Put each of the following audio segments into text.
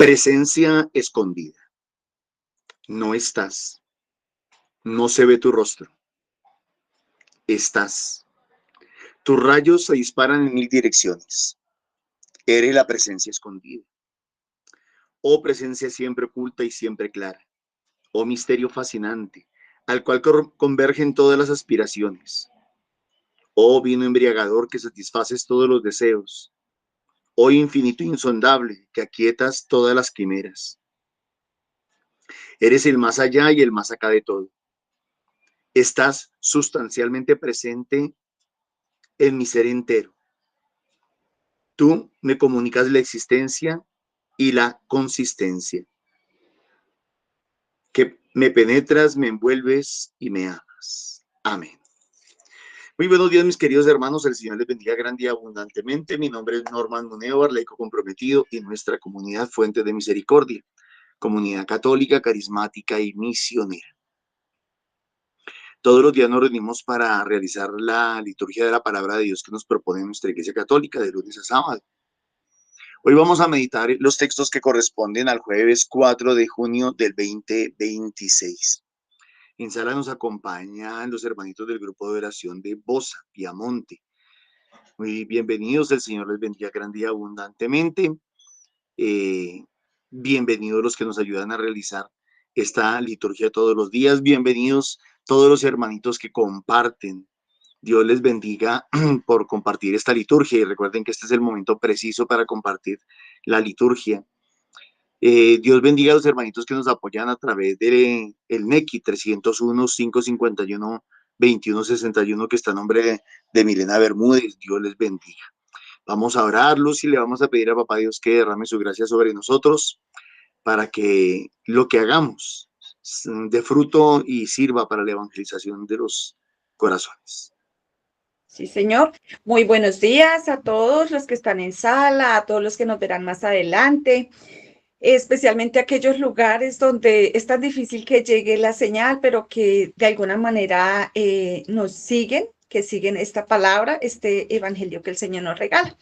Presencia escondida. No estás. No se ve tu rostro. Estás. Tus rayos se disparan en 1000 direcciones. Eres la presencia escondida. Oh presencia siempre oculta y siempre clara. Oh misterio fascinante, al cual convergen todas las aspiraciones. Oh vino embriagador que satisfaces todos los deseos. Oh infinito insondable que aquietas todas las quimeras. Eres el más allá y el más acá de todo. Estás sustancialmente presente en mi ser entero. Tú me comunicas la existencia y la consistencia. Que me penetras, me envuelves y me amas. Amén. Muy buenos días, mis queridos hermanos. El Señor les bendiga grande y abundantemente. Mi nombre es Norman Munevar, laico comprometido y nuestra comunidad Fuente de Misericordia, comunidad católica, carismática y misionera. Todos los días nos reunimos para realizar la liturgia de la palabra de Dios que nos propone nuestra Iglesia Católica de lunes a sábado. Hoy vamos a meditar los textos que corresponden al jueves 4 de junio del 2026. En sala nos acompañan los hermanitos del grupo de oración de Bosa, Piamonte. Muy bienvenidos, el Señor les bendiga grande y abundantemente. Bienvenidos los que nos ayudan a realizar esta liturgia todos los días. Bienvenidos todos los hermanitos que comparten. Dios les bendiga por compartir esta liturgia y recuerden que este es el momento preciso para compartir la liturgia. Dios bendiga a los hermanitos que nos apoyan a través del NECI 301-551-2161 que está a nombre de Milena Bermúdez. Dios les bendiga. Vamos a orarlos y le vamos a pedir a Papá Dios que derrame su gracia sobre nosotros para que lo que hagamos dé fruto y sirva para la evangelización de los corazones. Sí, señor. Muy buenos días a todos los que están en sala, a todos los que nos verán más adelante, especialmente a aquellos lugares donde es tan difícil que llegue la señal, pero que de alguna manera nos siguen, que siguen esta palabra, este evangelio que el Señor nos regala.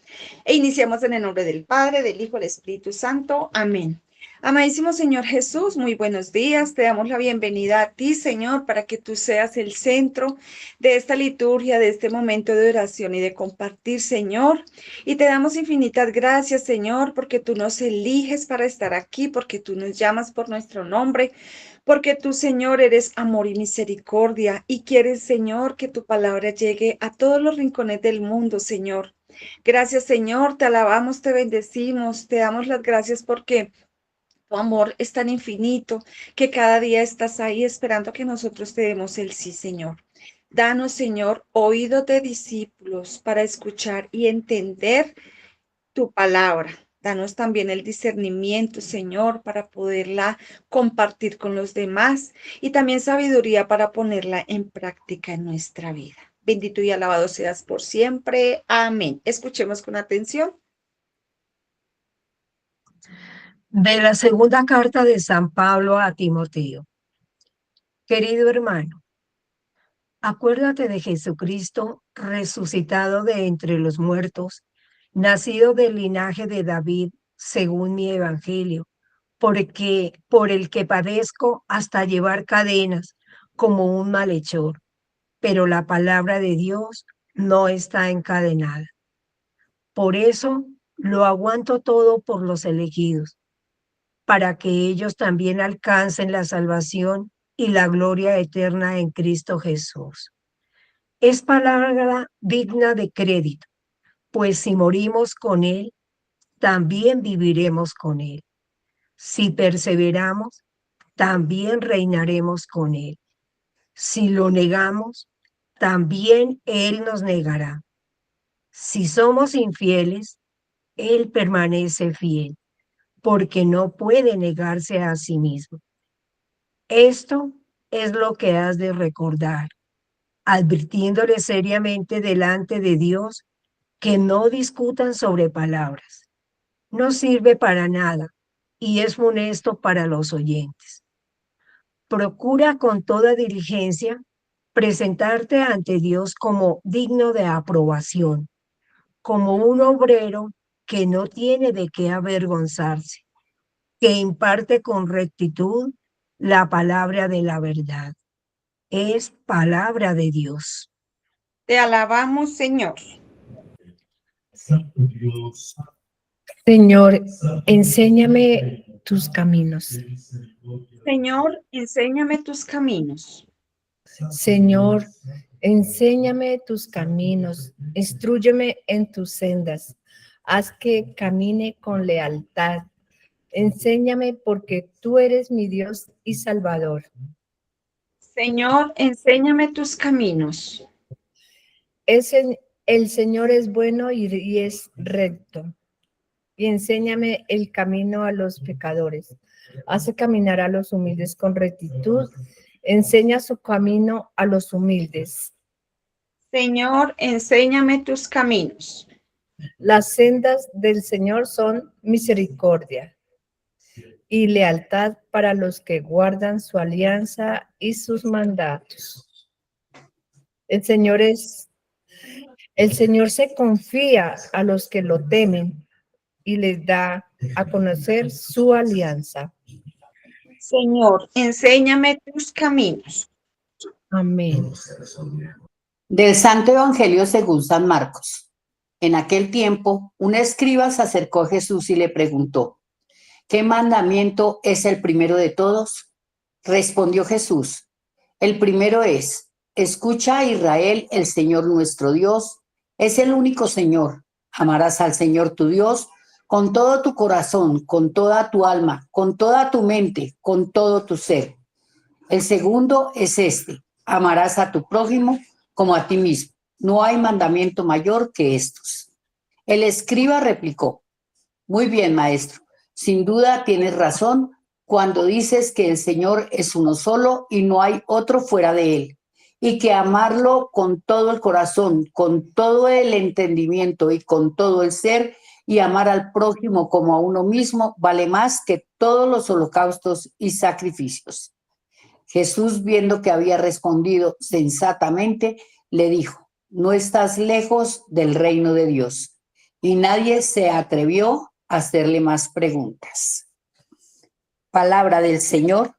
E iniciamos en el nombre del Padre, del Hijo, del Espíritu Santo. Amén. Amadísimo Señor Jesús, muy buenos días. Te damos la bienvenida a ti, Señor, para que tú seas el centro de esta liturgia, de este momento de oración y de compartir, Señor. Y te damos infinitas gracias, Señor, porque tú nos eliges para estar aquí, porque tú nos llamas por nuestro nombre, porque tú, Señor, eres amor y misericordia y quieres, Señor, que tu palabra llegue a todos los rincones del mundo, Señor. Gracias, Señor, te alabamos, te bendecimos, te damos las gracias porque tu amor es tan infinito que cada día estás ahí esperando que nosotros te demos el sí, Señor. Danos, Señor, oídos de discípulos para escuchar y entender tu palabra. Danos también el discernimiento, Señor, para poderla compartir con los demás y también sabiduría para ponerla en práctica en nuestra vida. Bendito y alabado seas por siempre. Amén. Escuchemos con atención. De la segunda carta de San Pablo a Timoteo. Querido hermano, acuérdate de Jesucristo resucitado de entre los muertos, nacido del linaje de David, según mi evangelio, por el que padezco hasta llevar cadenas como un malhechor, pero la palabra de Dios no está encadenada. Por eso lo aguanto todo por los elegidos, para que ellos también alcancen la salvación y la gloria eterna en Cristo Jesús. Es palabra digna de crédito, pues si morimos con Él, también viviremos con Él. Si perseveramos, también reinaremos con Él. Si lo negamos, también Él nos negará. Si somos infieles, Él permanece fiel, porque no puede negarse a sí mismo. Esto es lo que has de recordar, advirtiéndole seriamente delante de Dios que no discutan sobre palabras. No sirve para nada y es funesto para los oyentes. Procura con toda diligencia presentarte ante Dios como digno de aprobación, como un obrero que no tiene de qué avergonzarse, que imparte con rectitud la palabra de la verdad. Es palabra de Dios. Te alabamos, Señor. Señor, enséñame tus caminos. Señor, enséñame tus caminos. Señor, enséñame tus caminos. Instrúyeme en tus sendas. Haz que camine con lealtad. Enséñame porque tú eres mi Dios y Salvador. Señor, enséñame tus caminos. El Señor es bueno y es recto. Y enséñame el camino a los pecadores. Hace caminar a los humildes con rectitud. Enseña su camino a los humildes. Señor, enséñame tus caminos. Las sendas del Señor son misericordia y lealtad para los que guardan su alianza y sus mandatos. El Señor se confía a los que lo temen y les da a conocer su alianza. Señor, enséñame tus caminos. Amén. Del Santo Evangelio según San Marcos. En aquel tiempo, un escriba se acercó a Jesús y le preguntó: ¿qué mandamiento es el primero de todos? Respondió Jesús: el primero es: escucha a Israel, el Señor nuestro Dios es el único Señor. Amarás al Señor tu Dios con todo tu corazón, con toda tu alma, con toda tu mente, con todo tu ser. El segundo es este: amarás a tu prójimo como a ti mismo. No hay mandamiento mayor que estos. El escriba replicó: muy bien, maestro. Sin duda tienes razón cuando dices que el Señor es uno solo y no hay otro fuera de él, y que amarlo con todo el corazón, con todo el entendimiento y con todo el ser, y amar al prójimo como a uno mismo, vale más que todos los holocaustos y sacrificios. Jesús, viendo que había respondido sensatamente, le dijo: no estás lejos del reino de Dios. Y nadie se atrevió a hacerle más preguntas. Palabra del Señor.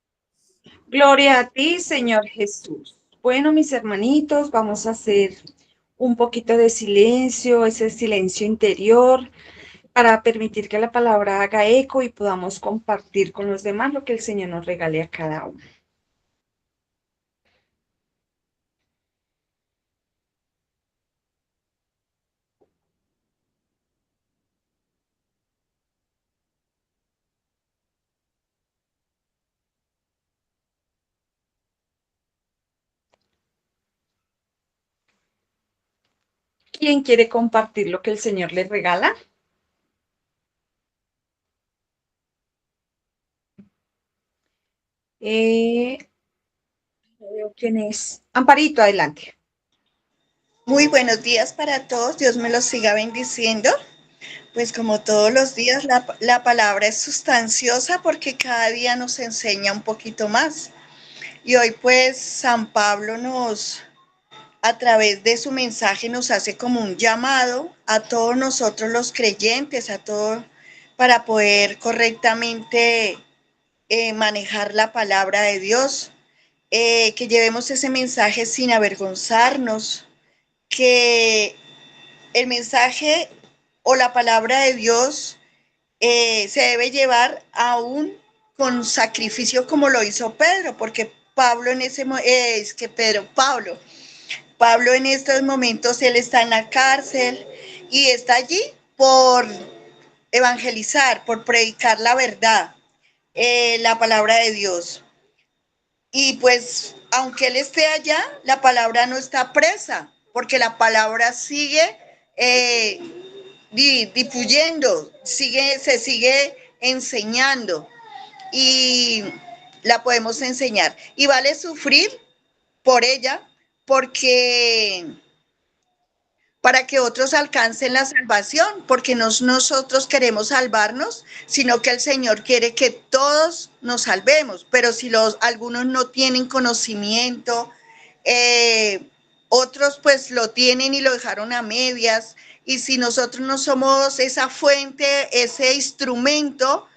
Gloria a ti, Señor Jesús. Bueno, mis hermanitos, vamos a hacer un poquito de silencio, ese silencio interior, para permitir que la palabra haga eco y podamos compartir con los demás lo que el Señor nos regale a cada uno. ¿Quién quiere compartir lo que el Señor les regala? Veo quién es. Amparito, adelante. Muy buenos días para todos, Dios me los siga bendiciendo. Pues como todos los días, la palabra es sustanciosa porque cada día nos enseña un poquito más. Y hoy pues San Pablo a través de su mensaje nos hace como un llamado a todos nosotros los creyentes, a todos, para poder correctamente manejar la palabra de Dios, que llevemos ese mensaje sin avergonzarnos, que el mensaje o la palabra de Dios se debe llevar aún con sacrificio como lo hizo Pedro, porque Pablo Pablo en estos momentos él está en la cárcel y está allí por evangelizar, por predicar la verdad, la palabra de Dios. Y pues, aunque él esté allá, la palabra no está presa, porque la palabra sigue difuyendo, se sigue enseñando y la podemos enseñar. Y vale sufrir por ella, porque para que otros alcancen la salvación, porque no nosotros queremos salvarnos, sino que el Señor quiere que todos nos salvemos, pero si algunos no tienen conocimiento, otros pues lo tienen y lo dejaron a medias, y si nosotros no somos esa fuente, ese instrumento,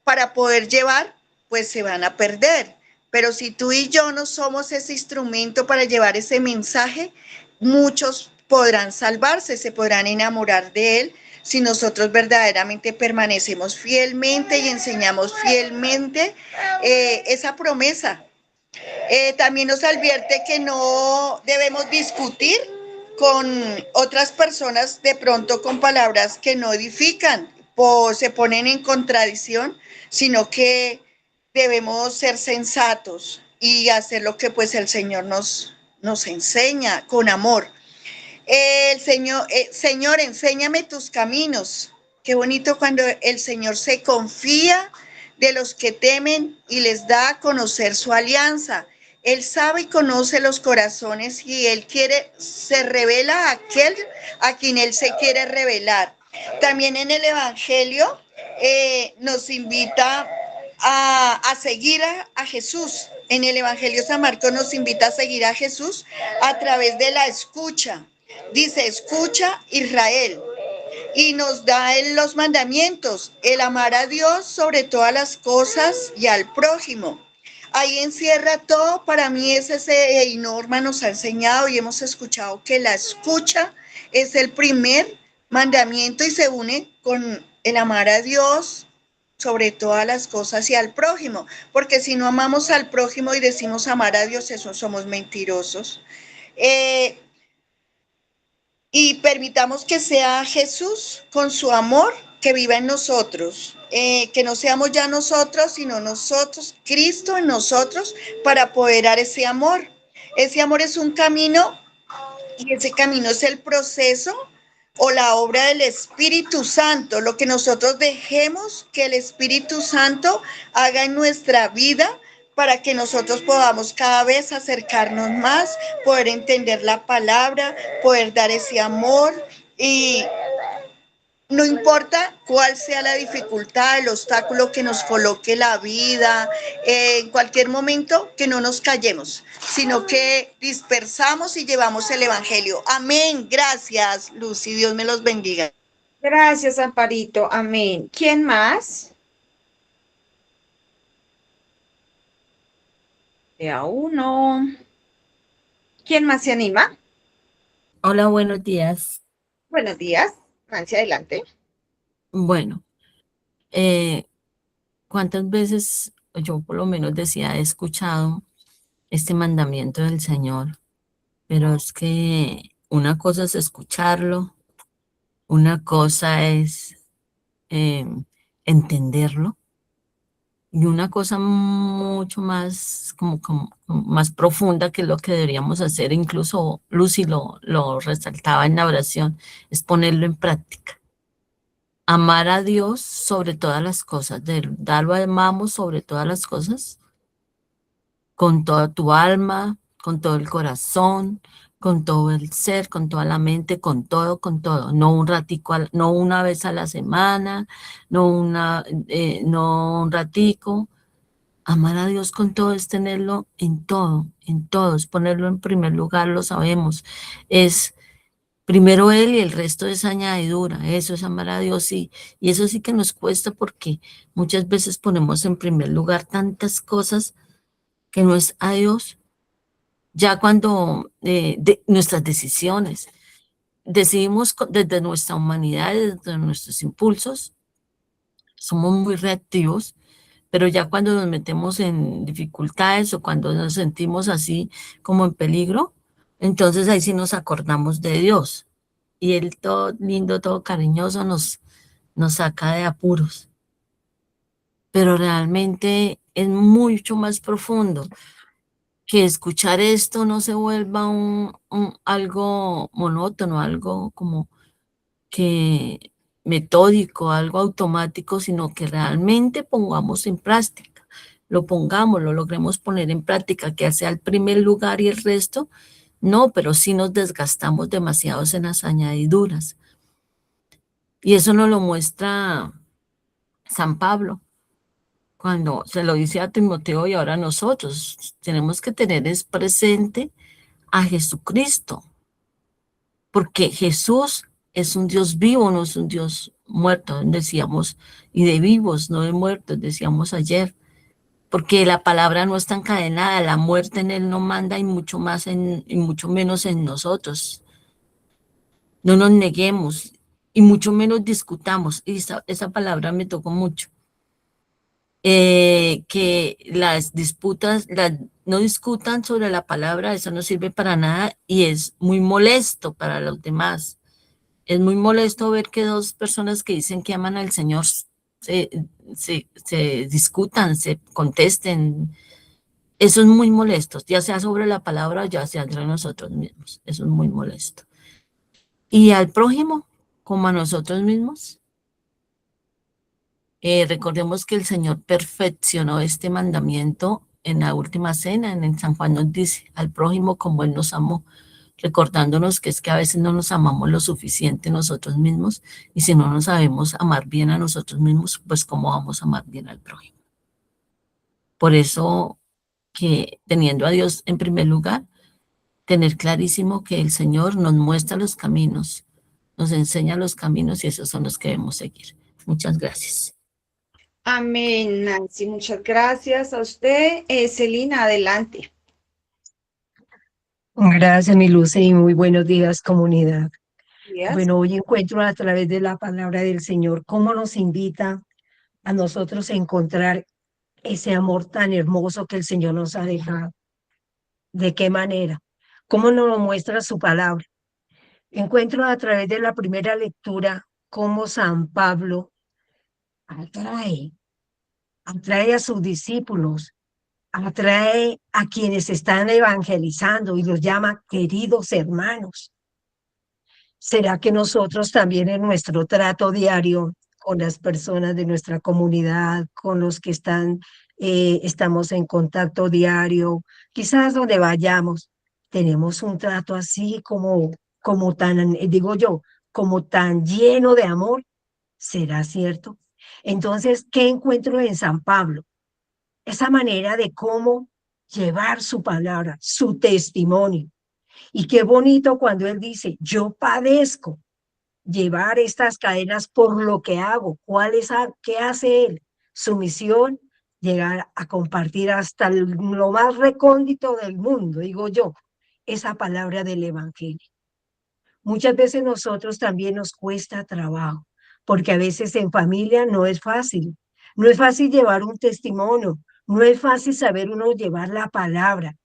para poder llevar, pues se van a perder. Pero si tú y yo no somos ese instrumento para llevar ese mensaje, muchos podrán salvarse, se podrán enamorar de él si nosotros verdaderamente permanecemos fielmente y enseñamos fielmente esa promesa. También nos advierte que no debemos discutir con otras personas de pronto con palabras que no edifican o se ponen en contradicción, sino que debemos ser sensatos y hacer lo que pues el Señor nos enseña con amor. Señor, enséñame tus caminos. Qué bonito cuando el Señor se confía de los que temen y les da a conocer su alianza. Él sabe y conoce los corazones y Él se revela a aquel a quien Él se quiere revelar. También en el Evangelio nos invita a seguir a Jesús. En el Evangelio San Marcos nos invita a seguir a Jesús a través de la escucha. Dice, escucha Israel. Y nos da los mandamientos, el amar a Dios sobre todas las cosas y al prójimo. Ahí encierra todo. Para mí es ese, y Norma nos ha enseñado y hemos escuchado que la escucha es el primer mandamiento y se une con el amar a Dios sobre todas las cosas y al prójimo, porque si no amamos al prójimo y decimos amar a Dios, eso somos mentirosos. Y permitamos que sea Jesús con su amor que viva en nosotros, que no seamos ya nosotros, sino nosotros, Cristo en nosotros, para poder dar ese amor. Ese amor es un camino y ese camino es el proceso o la obra del Espíritu Santo, lo que nosotros dejemos que el Espíritu Santo haga en nuestra vida para que nosotros podamos cada vez acercarnos más, poder entender la palabra, poder dar ese amor y no importa cuál sea la dificultad, el obstáculo que nos coloque la vida, en cualquier momento que no nos callemos, sino que dispersamos y llevamos el Evangelio. Amén. Gracias, Lucy. Dios me los bendiga. Gracias, Amparito. Amén. ¿Quién más? A uno. ¿Quién más se anima? Hola, buenos días. Buenos días. Francia, adelante. Bueno, ¿cuántas veces yo por lo menos decía, he escuchado este mandamiento del Señor? Pero es que una cosa es escucharlo, una cosa es entenderlo, y una cosa mucho más, como más profunda, que es lo que deberíamos hacer, incluso Lucy lo resaltaba en la oración, es ponerlo en práctica. Amar a Dios sobre todas las cosas, de verdad lo amamos sobre todas las cosas, con toda tu alma, con todo el corazón, con todo el ser, con toda la mente, con todo, no un ratico, no una vez a la semana, no un ratico. Amar a Dios con todo es tenerlo en todo, es ponerlo en primer lugar, lo sabemos, es primero Él y el resto es añadidura. Eso es amar a Dios, y eso sí que nos cuesta, porque muchas veces ponemos en primer lugar tantas cosas que no es a Dios. Ya cuando de nuestras decisiones, decidimos desde nuestra humanidad, desde nuestros impulsos, somos muy reactivos, pero ya cuando nos metemos en dificultades o cuando nos sentimos así como en peligro, entonces ahí sí nos acordamos de Dios. Y Él, todo lindo, todo cariñoso, nos saca de apuros. Pero realmente es mucho más profundo, que escuchar esto no se vuelva algo monótono, algo como que metódico, algo automático, sino que realmente pongamos en práctica, lo logremos poner en práctica, que sea el primer lugar y el resto, no, pero sí nos desgastamos demasiados en las añadiduras. Y eso nos lo muestra San Pablo, cuando se lo dice a Timoteo, y ahora nosotros tenemos que tener es presente a Jesucristo, porque Jesús es un Dios vivo, no es un Dios muertos, decíamos, y de vivos, no de muertos, decíamos ayer, porque la palabra no está encadenada, la muerte en él no manda y mucho más y mucho menos en nosotros. No nos neguemos y mucho menos discutamos. Y esa palabra me tocó mucho. Que las disputas, no discutan sobre la palabra, eso no sirve para nada y es muy molesto para los demás. Es muy molesto ver que dos personas que dicen que aman al Señor se discutan, se contesten. Eso es muy molesto, ya sea sobre la palabra o ya sea entre nosotros mismos. Eso es muy molesto. Y al prójimo, como a nosotros mismos, recordemos que el Señor perfeccionó este mandamiento en la última cena, en el San Juan nos dice, al prójimo como Él nos amó, recordándonos que es que a veces no nos amamos lo suficiente nosotros mismos, y si no nos sabemos amar bien a nosotros mismos, pues ¿cómo vamos a amar bien al prójimo? Por eso que teniendo a Dios en primer lugar, tener clarísimo que el Señor nos muestra los caminos, nos enseña los caminos y esos son los que debemos seguir. Muchas gracias. Amén, Nancy. Muchas gracias a usted. Celina, adelante. Gracias, mi Luce, y muy buenos días, comunidad. Días. Bueno, hoy encuentro a través de la palabra del Señor cómo nos invita a nosotros a encontrar ese amor tan hermoso que el Señor nos ha dejado. ¿De qué manera? ¿Cómo nos lo muestra su palabra? Encuentro a través de la primera lectura cómo San Pablo atrae a sus discípulos, atrae a quienes están evangelizando y los llama queridos hermanos. ¿Será que nosotros también en nuestro trato diario con las personas de nuestra comunidad, con los que estamos en contacto diario, quizás donde vayamos, tenemos un trato así como tan, digo yo, como tan lleno de amor? ¿Será cierto? Entonces, ¿qué encuentro en San Pablo? Esa manera de cómo llevar su palabra, su testimonio. Y qué bonito cuando él dice, yo padezco llevar estas cadenas por lo que hago. ¿Qué hace él? Su misión, llegar a compartir hasta lo más recóndito del mundo, digo yo, esa palabra del evangelio. Muchas veces nosotros también nos cuesta trabajo, porque a veces en familia no es fácil. No es fácil llevar un testimonio, no es fácil saber uno llevar la palabra.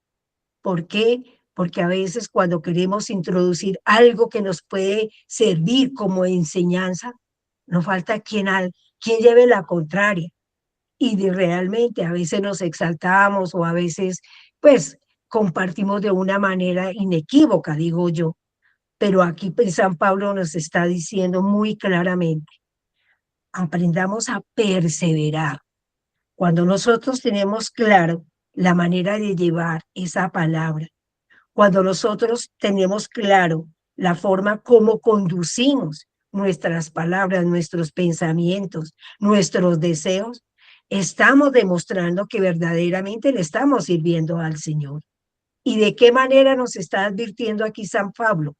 ¿Por qué? Porque a veces cuando queremos introducir algo que nos puede servir como enseñanza, nos falta quien lleve la contraria. Y realmente a veces nos exaltamos o a veces pues compartimos de una manera inequívoca, digo yo. Pero aquí San Pablo nos está diciendo muy claramente, aprendamos a perseverar. Cuando nosotros tenemos claro la manera de llevar esa palabra, cuando nosotros tenemos claro la forma como conducimos nuestras palabras, nuestros pensamientos, nuestros deseos, estamos demostrando que verdaderamente le estamos sirviendo al Señor. ¿Y de qué manera nos está advirtiendo aquí San Pablo?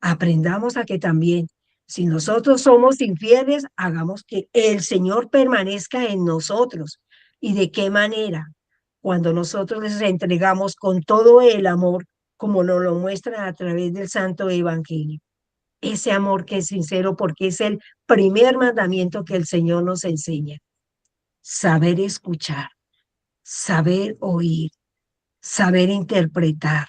Aprendamos a que también, si nosotros somos infieles, hagamos que el Señor permanezca en nosotros. ¿Y de qué manera? Cuando nosotros les entregamos con todo el amor, como nos lo muestra a través del Santo Evangelio. Ese amor que es sincero, porque es el primer mandamiento que el Señor nos enseña. Saber escuchar, saber oír, saber interpretar,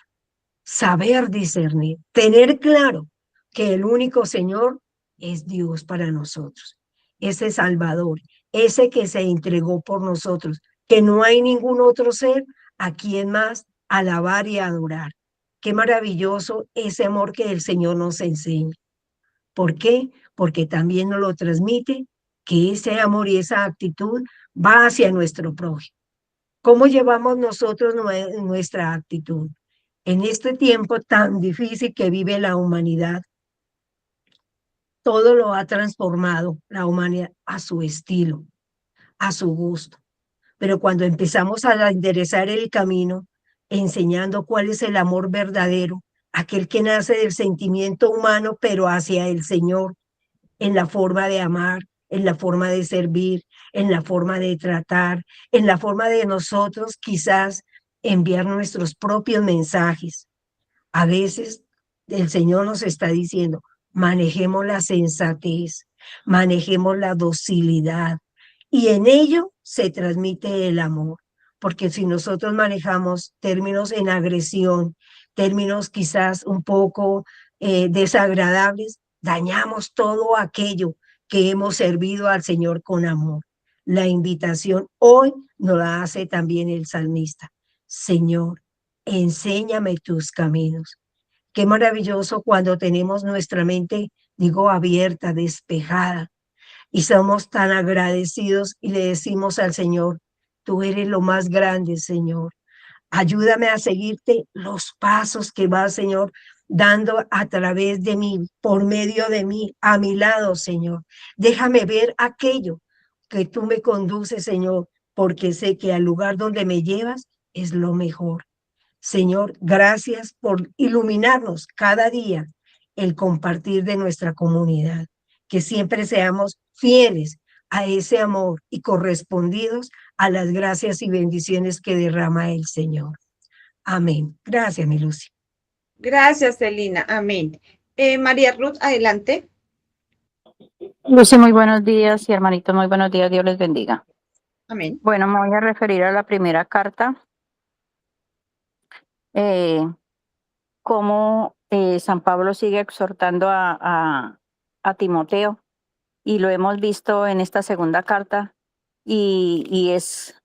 saber discernir, tener claro que el único Señor es Dios para nosotros, ese Salvador, ese que se entregó por nosotros, que no hay ningún otro ser a quien más alabar y adorar. Qué maravilloso ese amor que el Señor nos enseña. ¿Por qué? Porque también nos lo transmite que ese amor y esa actitud va hacia nuestro prójimo. ¿Cómo llevamos nosotros nuestra actitud? En este tiempo tan difícil que vive la humanidad, todo lo ha transformado la humanidad a su estilo, a su gusto. Pero cuando empezamos a enderezar el camino, enseñando cuál es el amor verdadero, aquel que nace del sentimiento humano, pero hacia el Señor, en la forma de amar, en la forma de servir, en la forma de tratar, en la forma de nosotros quizás enviar nuestros propios mensajes. A veces el Señor nos está diciendo, manejemos la sensatez, manejemos la docilidad y en ello se transmite el amor. Porque si nosotros manejamos términos en agresión, términos quizás un poco desagradables, dañamos todo aquello que hemos servido al Señor con amor. La invitación hoy nos la hace también el salmista. Señor, enséñame tus caminos. Qué maravilloso cuando tenemos nuestra mente, digo, abierta, despejada, y somos tan agradecidos y le decimos al Señor, tú eres lo más grande, Señor. Ayúdame a seguirte los pasos que vas, Señor, dando a través de mí, por medio de mí, a mi lado, Señor. Déjame ver aquello que tú me conduces, Señor, porque sé que al lugar donde me llevas es lo mejor. Señor, gracias por iluminarnos cada día el compartir de nuestra comunidad, que siempre seamos fieles a ese amor y correspondidos a las gracias y bendiciones que derrama el Señor. Amén. Gracias, mi Lucy. Gracias, Celina. Amén. María Ruth, adelante. Lucy, muy buenos días y hermanitos, muy buenos días, Dios les bendiga. Amén. Bueno, me voy a referir a la primera carta, cómo San Pablo sigue exhortando a Timoteo, y lo hemos visto en esta segunda carta, y es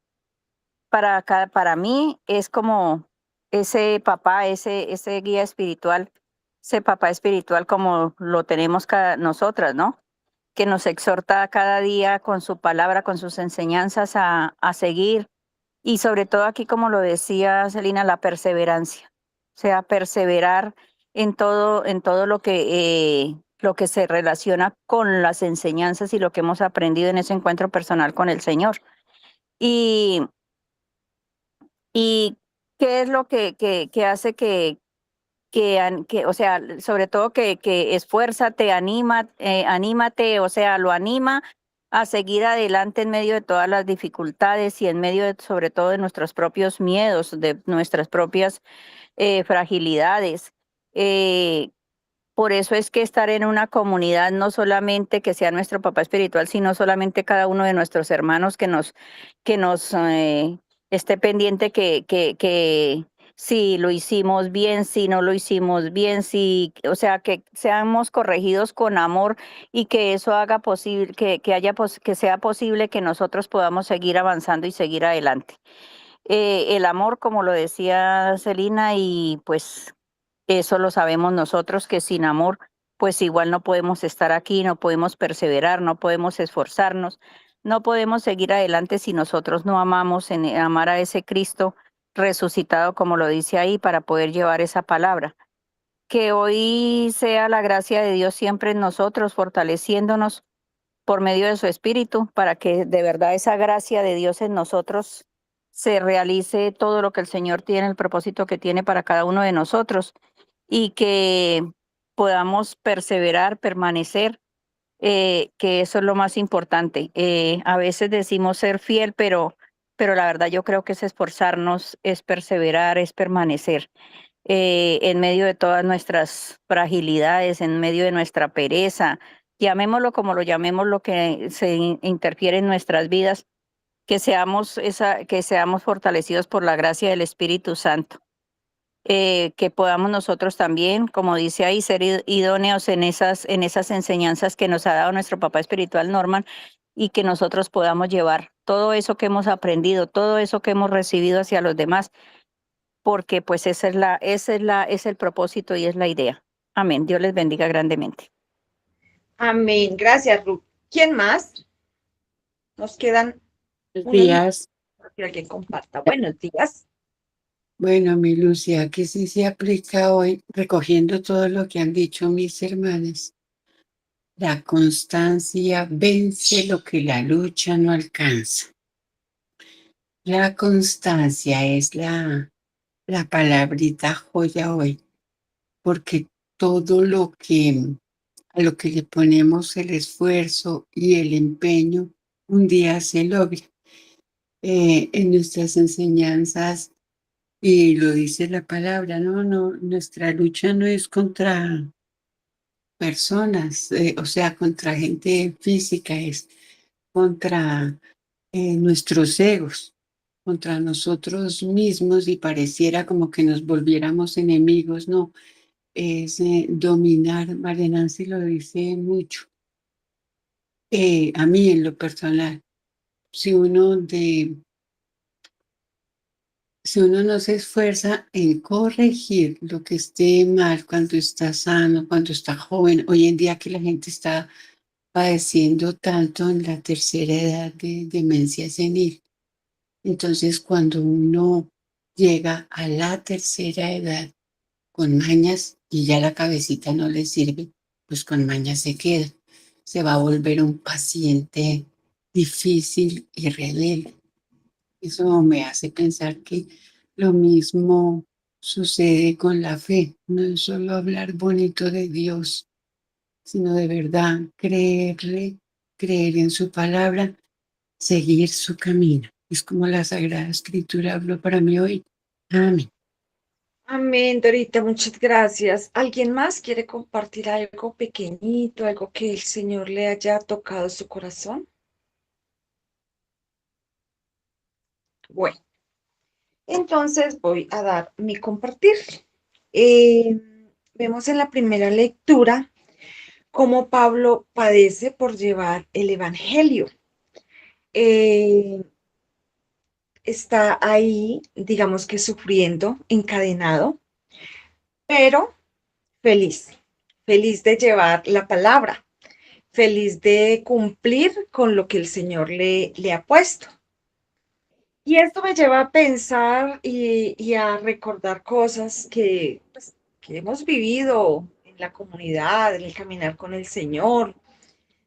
para mí, es como ese papá, ese guía espiritual, ese papá espiritual como lo tenemos nosotras, ¿no? Que nos exhorta cada día con su palabra, con sus enseñanzas a seguir. Y sobre todo aquí, como lo decía Celina, la perseverancia. O sea, perseverar en todo lo que se relaciona con las enseñanzas y lo que hemos aprendido en ese encuentro personal con el Señor. Y, y qué es lo que hace o sea, sobre todo que esfuérzate, anímate, o sea, lo anima a seguir adelante en medio de todas las dificultades y en medio de, sobre todo, de nuestros propios miedos, de nuestras propias fragilidades. Eh, por eso es que estar en una comunidad, no solamente que sea nuestro papá espiritual, sino solamente cada uno de nuestros hermanos que nos esté pendiente que si lo hicimos bien, si no lo hicimos bien, si, o sea, que seamos corregidos con amor y que eso haga posible, que sea posible que nosotros podamos seguir avanzando y seguir adelante. El amor, como lo decía Celina, y pues eso lo sabemos nosotros, que sin amor, pues igual no podemos estar aquí, no podemos perseverar, no podemos esforzarnos, no podemos seguir adelante si nosotros no amamos, amar a ese Cristo resucitado, como lo dice ahí, para poder llevar esa palabra. Que hoy sea la gracia de Dios siempre en nosotros, fortaleciéndonos por medio de su Espíritu, para que de verdad esa gracia de Dios en nosotros se realice todo lo que el Señor tiene, el propósito que tiene para cada uno de nosotros, y que podamos perseverar, permanecer, que eso es lo más importante. A veces decimos ser fiel, pero la verdad yo creo que es esforzarnos, es perseverar, es permanecer en medio de todas nuestras fragilidades, en medio de nuestra pereza, llamémoslo como lo llamemos, lo que se interfiere en nuestras vidas, que seamos fortalecidos por la gracia del Espíritu Santo. Que podamos nosotros también, como dice ahí, ser idóneos en esas enseñanzas que nos ha dado nuestro papá espiritual Norman, y que nosotros podamos llevar todo eso que hemos aprendido, todo eso que hemos recibido hacia los demás, porque pues es el propósito y es la idea. Amén. Dios les bendiga grandemente. Amén. Gracias, Ruth. ¿Quién más? Nos quedan Buenos días. para que alguien comparta. Buenos días. Bueno, mi Lucia, que sí se aplica hoy, recogiendo todo lo que han dicho mis hermanas. La constancia vence lo que la lucha no alcanza. La constancia es la palabrita joya hoy, porque todo lo que a lo que le ponemos el esfuerzo y el empeño, un día se logra. En nuestras enseñanzas, y lo dice la palabra, nuestra lucha no es contra personas, o sea, contra gente física, es contra nuestros egos, contra nosotros mismos, y pareciera como que nos volviéramos enemigos, no, es dominar. María Nancy lo dice mucho. A mí en lo personal, si uno no se esfuerza en corregir lo que esté mal cuando está sano, cuando está joven, hoy en día que la gente está padeciendo tanto en la tercera edad de demencia senil. Entonces, cuando uno llega a la tercera edad con mañas y ya la cabecita no le sirve, pues con mañas se queda. Se va a volver un paciente difícil y rebelde. Eso me hace pensar que lo mismo sucede con la fe. No es solo hablar bonito de Dios, sino de verdad creerle, creer en su palabra, seguir su camino. Es como la Sagrada Escritura habló para mí hoy. Amén. Amén, Dorita, muchas gracias. ¿Alguien más quiere compartir algo pequeñito, algo que el Señor le haya tocado su corazón? Bueno, entonces voy a dar mi compartir. Vemos en la primera lectura cómo Pablo padece por llevar el Evangelio. Está ahí, digamos que sufriendo, encadenado, pero feliz, feliz de llevar la palabra, feliz de cumplir con lo que el Señor le ha puesto. Y esto me lleva a pensar y a recordar cosas pues, que hemos vivido en la comunidad, en el caminar con el Señor,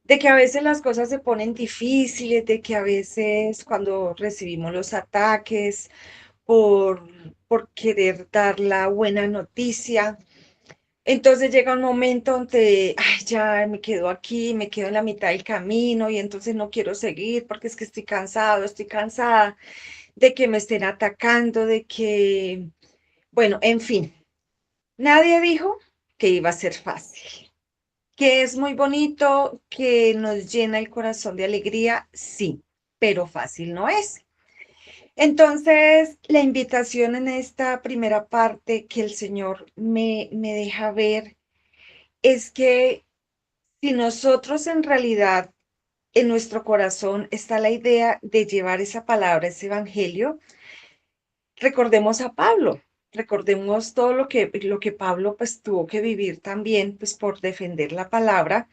de que a veces las cosas se ponen difíciles, de que a veces cuando recibimos los ataques por, por querer dar la buena noticia, entonces llega un momento donde, ay, ya me quedo aquí, me quedo en la mitad del camino y entonces no quiero seguir porque es que estoy cansado, estoy cansada de que me estén atacando, de que, bueno, en fin, nadie dijo que iba a ser fácil, que es muy bonito, que nos llena el corazón de alegría, sí, pero fácil no es. Entonces, la invitación en esta primera parte que el Señor me deja ver es que si nosotros en realidad en nuestro corazón está la idea de llevar esa palabra, ese evangelio, recordemos a Pablo, recordemos todo lo que Pablo pues tuvo que vivir también pues por defender la palabra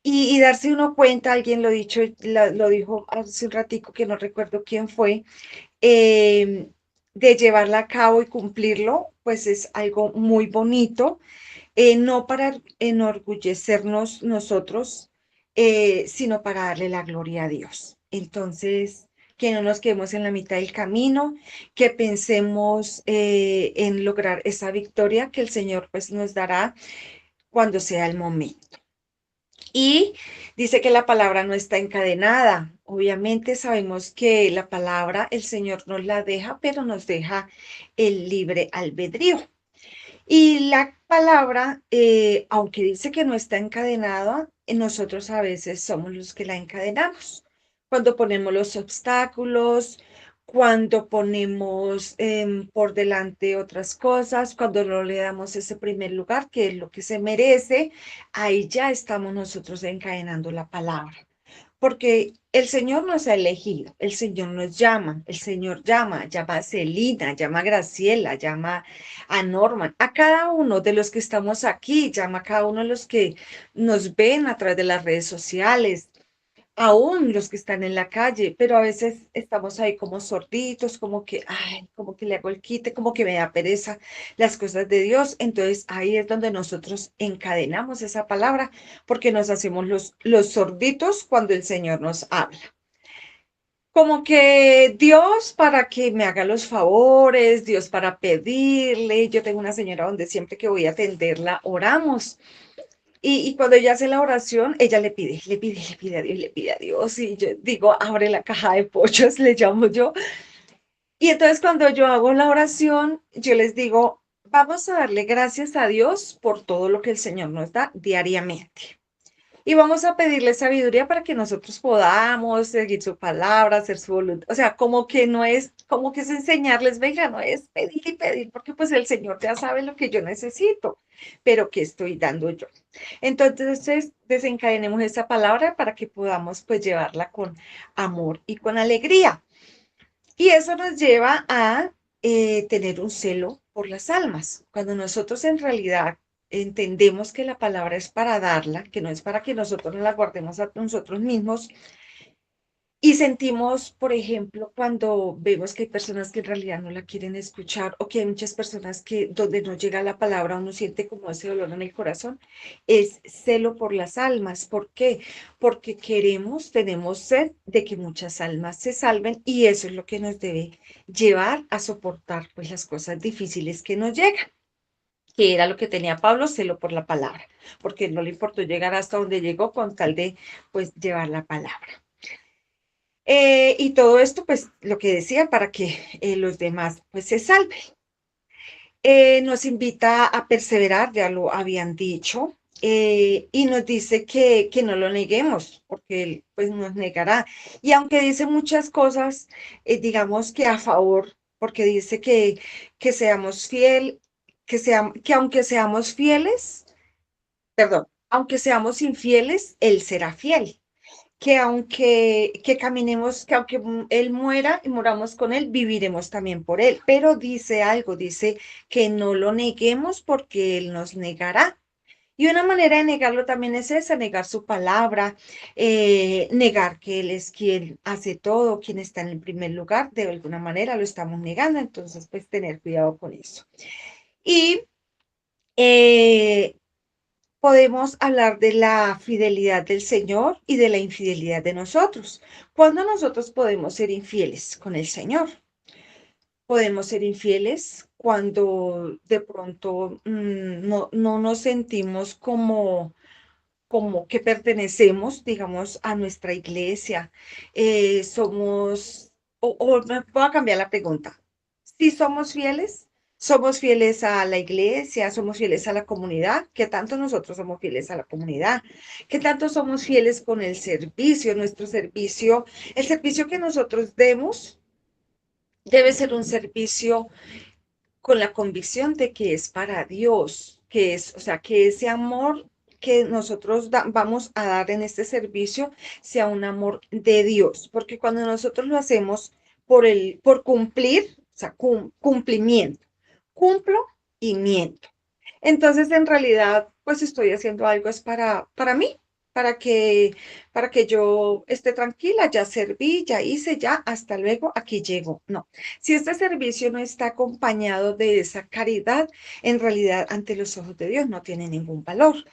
y darse uno cuenta, alguien lo dijo hace un ratico que no recuerdo quién fue, eh, de llevarla a cabo y cumplirlo, pues es algo muy bonito, no para enorgullecernos nosotros, sino para darle la gloria a Dios. Entonces, que no nos quedemos en la mitad del camino, que pensemos en lograr esa victoria que el Señor pues nos dará cuando sea el momento. Y dice que la palabra no está encadenada. Obviamente sabemos que la palabra el Señor nos la deja, pero nos deja el libre albedrío. Y la palabra, aunque dice que no está encadenada, nosotros a veces somos los que la encadenamos. Cuando ponemos los obstáculos, cuando ponemos por delante otras cosas, cuando no le damos ese primer lugar, que es lo que se merece, ahí ya estamos nosotros encadenando la palabra. Porque el Señor nos ha elegido, el Señor nos llama, el Señor llama a Celina, llama a Graciela, llama a Norman, a cada uno de los que estamos aquí, llama a cada uno de los que nos ven a través de las redes sociales, aún los que están en la calle, pero a veces estamos ahí como sorditos, como que, ay, como que le hago el quite, como que me da pereza las cosas de Dios. Entonces ahí es donde nosotros encadenamos esa palabra, porque nos hacemos los sorditos cuando el Señor nos habla. Como que Dios para que me haga los favores, Dios para pedirle. Yo tengo una señora donde siempre que voy a atenderla oramos. Y cuando ella hace la oración, ella le pide a Dios, le pide a Dios. Y yo digo, abre la caja de pollos, le llamo yo. Y entonces cuando yo hago la oración, yo les digo, vamos a darle gracias a Dios por todo lo que el Señor nos da diariamente. Y vamos a pedirle sabiduría para que nosotros podamos seguir su palabra, hacer su voluntad. O sea, como que no es, como que es enseñarles, venga, no es pedir y pedir, porque pues el Señor ya sabe lo que yo necesito, pero ¿qué estoy dando yo? Entonces, desencadenemos esa palabra para que podamos pues llevarla con amor y con alegría. Y eso nos lleva a tener un celo por las almas. Cuando nosotros en realidad entendemos que la palabra es para darla, que no es para que nosotros la guardemos a nosotros mismos, y sentimos, por ejemplo, cuando vemos que hay personas que en realidad no la quieren escuchar o que hay muchas personas que donde no llega la palabra uno siente como ese dolor en el corazón, es celo por las almas. ¿Por qué? Porque tenemos sed de que muchas almas se salven y eso es lo que nos debe llevar a soportar pues las cosas difíciles que nos llegan, que era lo que tenía Pablo, celo por la palabra, porque no le importó llegar hasta donde llegó con tal de pues llevar la palabra. Y todo esto, pues, lo que decía, para que los demás, pues, se salven. Nos invita a perseverar, ya lo habían dicho, y nos dice que no lo neguemos, porque Él, pues, nos negará. Y aunque dice muchas cosas, digamos que a favor, porque dice que seamos que aunque seamos fieles, perdón, aunque seamos infieles, Él será fiel que caminemos, que aunque Él muera y moramos con Él, viviremos también por Él. Pero dice algo, dice que no lo neguemos porque Él nos negará. Y una manera de negarlo también es esa, negar su palabra, negar que Él es quien hace todo, quien está en el primer lugar, de alguna manera lo estamos negando, entonces pues tener cuidado con eso. Y eh, podemos hablar de la fidelidad del Señor y de la infidelidad de nosotros. ¿Cuándo nosotros podemos ser infieles con el Señor? Podemos ser infieles cuando de pronto no nos sentimos como que pertenecemos, digamos, a nuestra iglesia. O me voy a cambiar la pregunta. Si somos fieles a la iglesia, somos fieles a la comunidad, ¿qué tanto nosotros somos fieles a la comunidad? ¿Qué tanto somos fieles con el servicio, el servicio que nosotros demos debe ser un servicio con la convicción de que es para Dios, o sea, que ese amor que nosotros vamos a dar en este servicio sea un amor de Dios, porque cuando nosotros lo hacemos por cumplir, o sea, cumplimiento, cumplo y miento. Entonces, en realidad, pues estoy haciendo algo es para mí, para que, para que yo esté tranquila, ya serví, ya hice, ya, hasta luego, aquí llego. No, si este servicio no está acompañado de esa caridad, en realidad, ante los ojos de Dios no tiene ningún valor.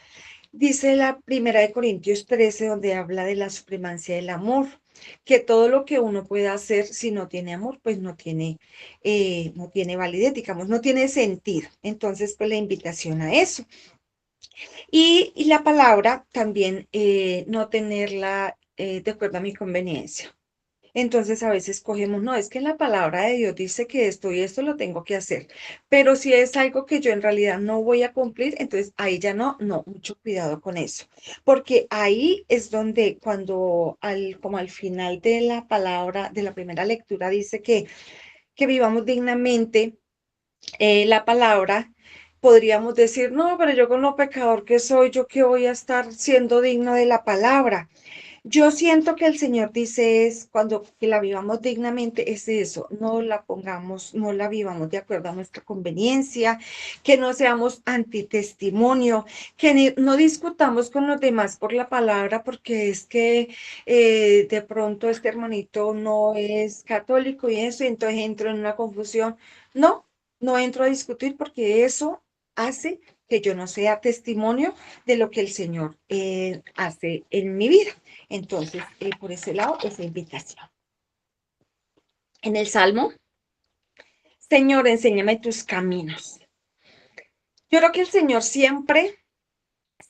Dice la primera de Corintios 13, donde habla de la supremacia del amor, que todo lo que uno pueda hacer si no tiene amor, pues no tiene validez, digamos, no tiene sentido. Entonces, pues la invitación a eso. Y la palabra también no tenerla de acuerdo a mi conveniencia. Entonces a veces cogemos, no, es que la palabra de Dios dice que esto y esto lo tengo que hacer, pero si es algo que yo en realidad no voy a cumplir, entonces ahí ya no, mucho cuidado con eso, porque ahí es donde cuando como al final de la palabra, de la primera lectura dice que vivamos dignamente la palabra, podríamos decir, no, pero yo con lo pecador que soy, yo que voy a estar siendo digno de la palabra. Yo siento que el Señor dice es cuando que la vivamos dignamente, es eso, no la pongamos, no la vivamos de acuerdo a nuestra conveniencia, que no seamos antitestimonio, que no discutamos con los demás por la palabra, porque es que de pronto este hermanito no es católico y eso, y entonces entro en una confusión. No, no entro a discutir porque eso hace que yo no sea testimonio de lo que el Señor hace en mi vida. Entonces, por ese lado, esa invitación. En el Salmo, Señor, enséñame tus caminos. Yo creo que el Señor siempre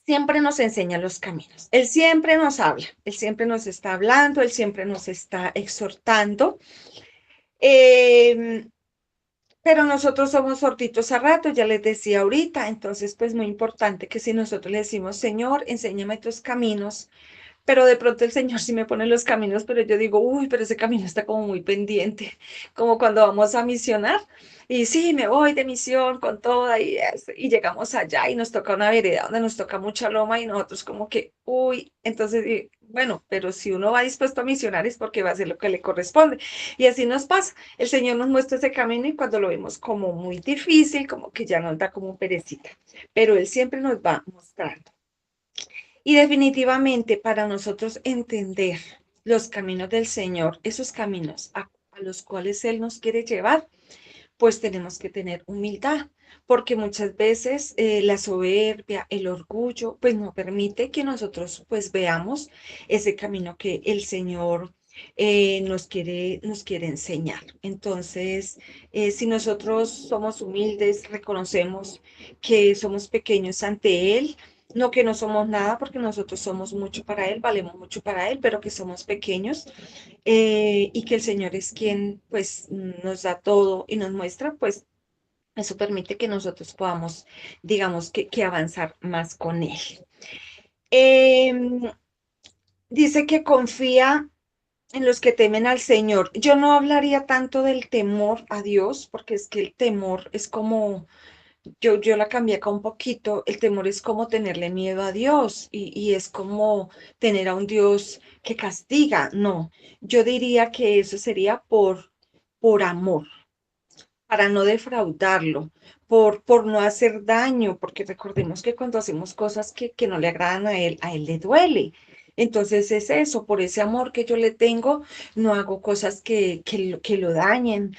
siempre nos enseña los caminos. Él siempre nos habla, Él siempre nos está hablando, Él siempre nos está exhortando. Pero nosotros somos sorditos a rato, ya les decía ahorita, entonces pues muy importante que si nosotros le decimos, Señor, enséñame tus caminos, pero de pronto el Señor sí me pone los caminos, pero yo digo, uy, pero ese camino está como muy pendiente, como cuando vamos a misionar. Y sí, me voy de misión con toda y llegamos allá y nos toca una vereda donde nos toca mucha loma y nosotros como que, uy, entonces, bueno, pero si uno va dispuesto a misionar es porque va a hacer lo que le corresponde. Y así nos pasa. El Señor nos muestra ese camino y cuando lo vemos como muy difícil, como que ya nos da como perecita, pero Él siempre nos va mostrando. Y definitivamente para nosotros entender los caminos del Señor, esos caminos a los cuales Él nos quiere llevar, pues tenemos que tener humildad, porque muchas veces la soberbia, el orgullo, pues no permite que nosotros pues veamos ese camino que el Señor nos quiere enseñar. Entonces, si nosotros somos humildes, reconocemos que somos pequeños ante Él, no que no somos nada, porque nosotros somos mucho para Él, valemos mucho para Él, pero que somos pequeños y que el Señor es quien pues nos da todo y nos muestra, pues eso permite que nosotros podamos, digamos, que avanzar más con Él. Dice que confía en los que temen al Señor. Yo no hablaría tanto del temor a Dios, porque es que el temor es como yo la cambié acá un poquito, el temor es como tenerle miedo a Dios y es como tener a un Dios que castiga. No, yo diría que eso sería por amor, para no defraudarlo, por no hacer daño, porque recordemos que cuando hacemos cosas que no le agradan a él le duele. Entonces es eso, por ese amor que yo le tengo, no hago cosas que lo dañen,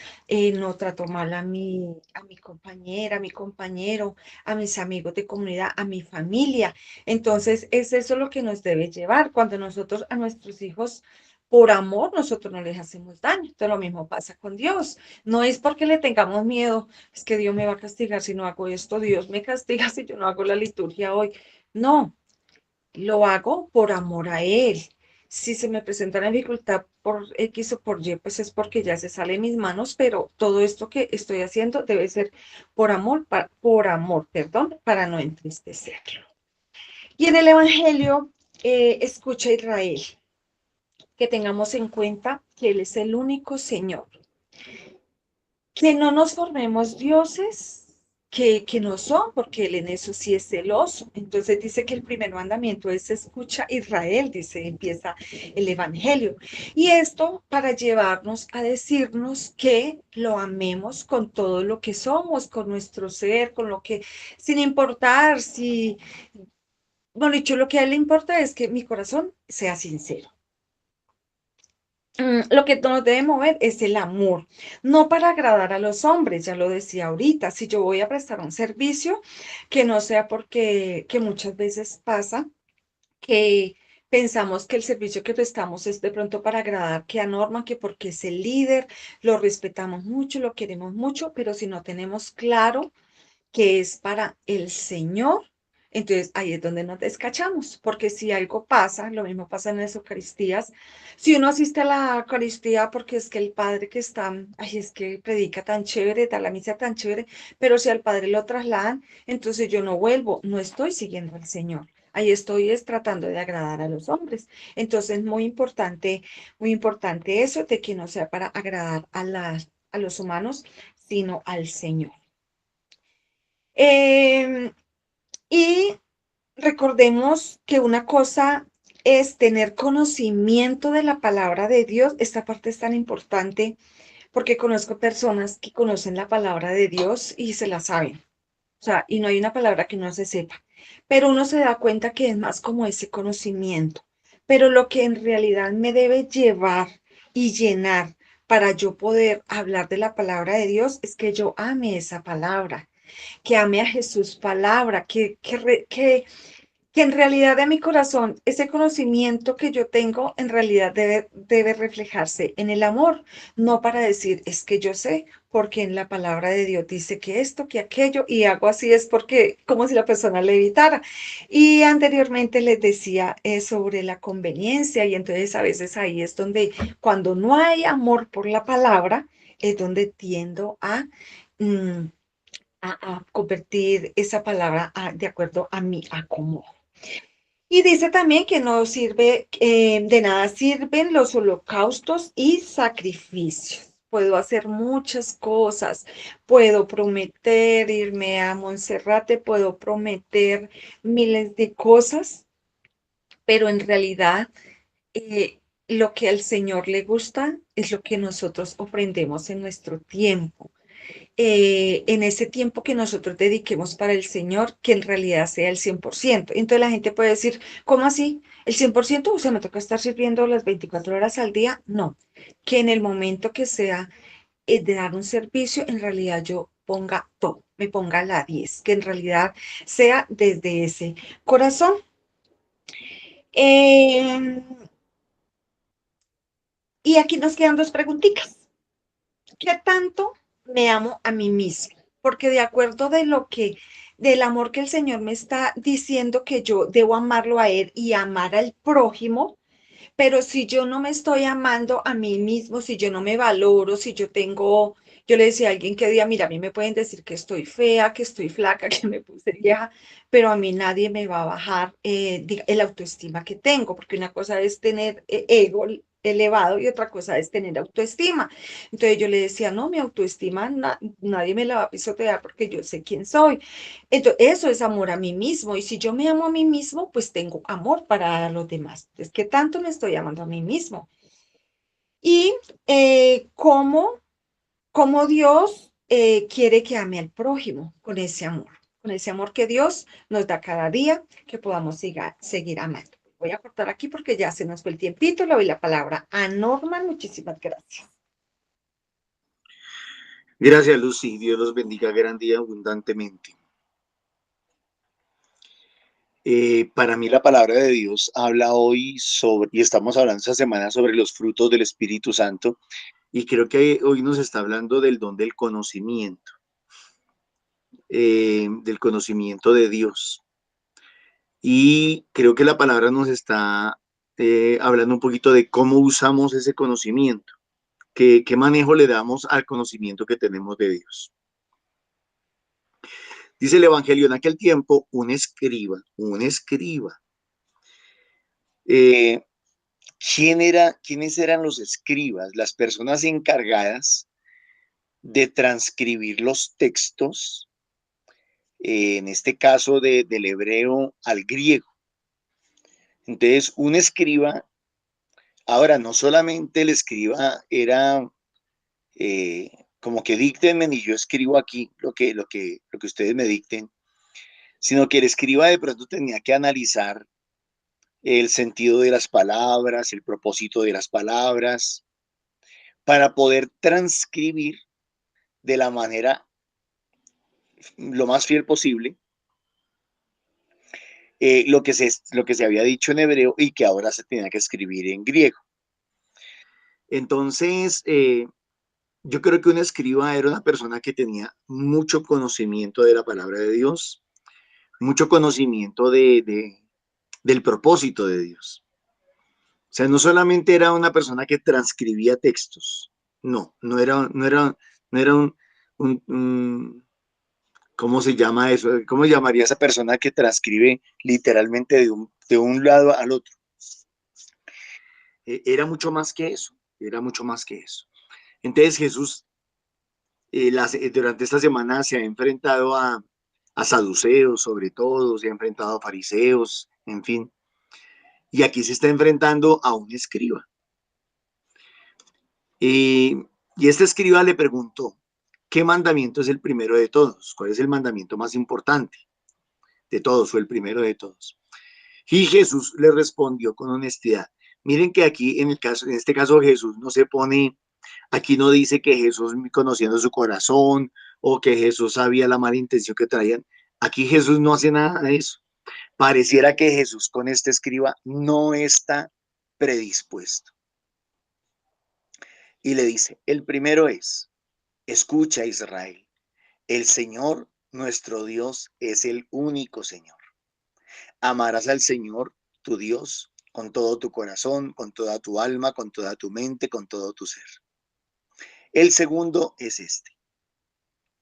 no trato mal a mi compañera, a mi compañero, a mis amigos de comunidad, a mi familia. Entonces es eso lo que nos debe llevar cuando nosotros a nuestros hijos, por amor, nosotros no les hacemos daño. Entonces lo mismo pasa con Dios. No es porque le tengamos miedo, es que Dios me va a castigar si no hago esto, Dios me castiga si yo no hago la liturgia hoy. No, lo hago por amor a Él. Si se me presenta una dificultad por X o por Y, pues es porque ya se sale de mis manos, pero todo esto que estoy haciendo debe ser por amor, perdón, para no entristecerlo. Y en el Evangelio, escucha Israel, que tengamos en cuenta que Él es el único Señor. Que no nos formemos dioses que no son, porque Él en eso sí es celoso. Entonces dice que el primer mandamiento es escucha Israel, dice, empieza el Evangelio. Y esto para llevarnos a decirnos que lo amemos con todo lo que somos, con nuestro ser, con lo que, sin importar si, bueno, dicho, lo que a Él le importa es que mi corazón sea sincero. Lo que nos debe mover es el amor, no para agradar a los hombres, ya lo decía ahorita, si yo voy a prestar un servicio, que no sea porque, que muchas veces pasa, que pensamos que el servicio que prestamos es de pronto para agradar que a Norma, que porque es el líder, lo respetamos mucho, lo queremos mucho, pero si no tenemos claro que es para el Señor, entonces ahí es donde nos descachamos, porque si algo pasa, lo mismo pasa en las Eucaristías, si uno asiste a la Eucaristía porque es que el Padre que está, ay, es que predica tan chévere, da la misa tan chévere, pero si al Padre lo trasladan, entonces yo no vuelvo, no estoy siguiendo al Señor. Ahí estoy es tratando de agradar a los hombres. Entonces, muy importante eso de que no sea para agradar a los humanos, sino al Señor. Y recordemos que una cosa es tener conocimiento de la palabra de Dios. Esta parte es tan importante porque conozco personas que conocen la palabra de Dios y se la saben. O sea, y no hay una palabra que no se sepa. Pero uno se da cuenta que es más como ese conocimiento. Pero lo que en realidad me debe llevar y llenar para yo poder hablar de la palabra de Dios es que yo ame esa palabra, que ame a Jesús palabra, que en realidad de mi corazón, ese conocimiento que yo tengo, en realidad debe reflejarse en el amor, no para decir, es que yo sé, porque en la palabra de Dios dice que esto, que aquello, y hago así es porque como si la persona le evitara. Y anteriormente les decía sobre la conveniencia, y entonces a veces ahí es donde, cuando no hay amor por la palabra, es donde tiendo mm, a convertir esa palabra de acuerdo a mi acomodo. Y dice también que no sirve, de nada sirven los holocaustos y sacrificios. Puedo hacer muchas cosas, puedo prometer irme a Monserrate, puedo prometer miles de cosas, pero en realidad lo que al Señor le gusta es lo que nosotros ofrendemos en nuestro tiempo, en ese tiempo que nosotros dediquemos para el Señor, que en realidad sea el 100%. Entonces la gente puede decir, ¿cómo así? ¿El 100%? O sea, ¿me toca estar sirviendo las 24 horas al día? No, que en el momento que sea de dar un servicio, en realidad yo ponga todo, me ponga la 10, que en realidad sea desde ese corazón. Eh, y aquí nos quedan dos preguntitas. ¿Qué tanto me amo a mí misma? Porque de acuerdo del amor que el Señor me está diciendo que yo debo amarlo a Él y amar al prójimo, pero si yo no me estoy amando a mí mismo, si yo no me valoro, si yo tengo, yo le decía a alguien que día, mira, a mí me pueden decir que estoy fea, que estoy flaca, que me puse vieja, pero a mí nadie me va a bajar el autoestima que tengo, porque una cosa es tener ego elevado y otra cosa es tener autoestima. Entonces yo le decía, no, mi autoestima nadie me la va a pisotear porque yo sé quién soy. Entonces, eso es amor a mí mismo. Y si yo me amo a mí mismo, pues tengo amor para los demás. Entonces, ¿qué tanto me estoy amando a mí mismo? Y cómo Dios quiere que ame al prójimo con ese amor que Dios nos da cada día, que podamos seguir amando. Voy a cortar aquí porque ya se nos fue el tiempito. Le doy la palabra a Norman. Muchísimas gracias. Gracias, Lucy. Dios los bendiga grande y abundantemente. Para mí la palabra de Dios habla hoy sobre, y estamos hablando esta semana sobre los frutos del Espíritu Santo, y creo que hoy nos está hablando del don del conocimiento de Dios. Y creo que la palabra nos está hablando un poquito de cómo usamos ese conocimiento, qué manejo le damos al conocimiento que tenemos de Dios. Dice el Evangelio, en aquel tiempo, un escriba, eh, ¿quiénes eran los escribas? Las personas encargadas de transcribir los textos, en este caso del hebreo al griego. Entonces, un escriba, ahora no solamente el escriba era como que díctenme y yo escribo aquí lo que ustedes me dicten, sino que el escriba de pronto tenía que analizar el sentido de las palabras, el propósito de las palabras, para poder transcribir de la manera lo más fiel posible lo que se había dicho en hebreo y que ahora se tenía que escribir en griego. Entonces, yo creo que un escriba era una persona que tenía mucho conocimiento de la palabra de Dios, mucho conocimiento del propósito de Dios. O sea, no solamente era una persona que transcribía textos, no era ¿cómo se llama eso? ¿Cómo llamaría esa persona que transcribe literalmente de un lado al otro? Era mucho más que eso, era mucho más que eso. Entonces Jesús durante esta semana se ha enfrentado a saduceos sobre todo, se ha enfrentado a fariseos, en fin. Y aquí se está enfrentando a un escriba. Y este escriba le preguntó, ¿qué mandamiento es el primero de todos? ¿Cuál es el mandamiento más importante de todos o el primero de todos? Y Jesús le respondió con honestidad. Miren que aquí en este caso Jesús no se pone, aquí no dice que Jesús conociendo su corazón o que Jesús sabía la mala intención que traían. Aquí Jesús no hace nada de eso. Pareciera que Jesús con este escriba no está predispuesto. Y le dice, el primero es, Escucha, Israel, el Señor, nuestro Dios, es el único Señor. Amarás al Señor, tu Dios, con todo tu corazón, con toda tu alma, con toda tu mente, con todo tu ser. El segundo es este.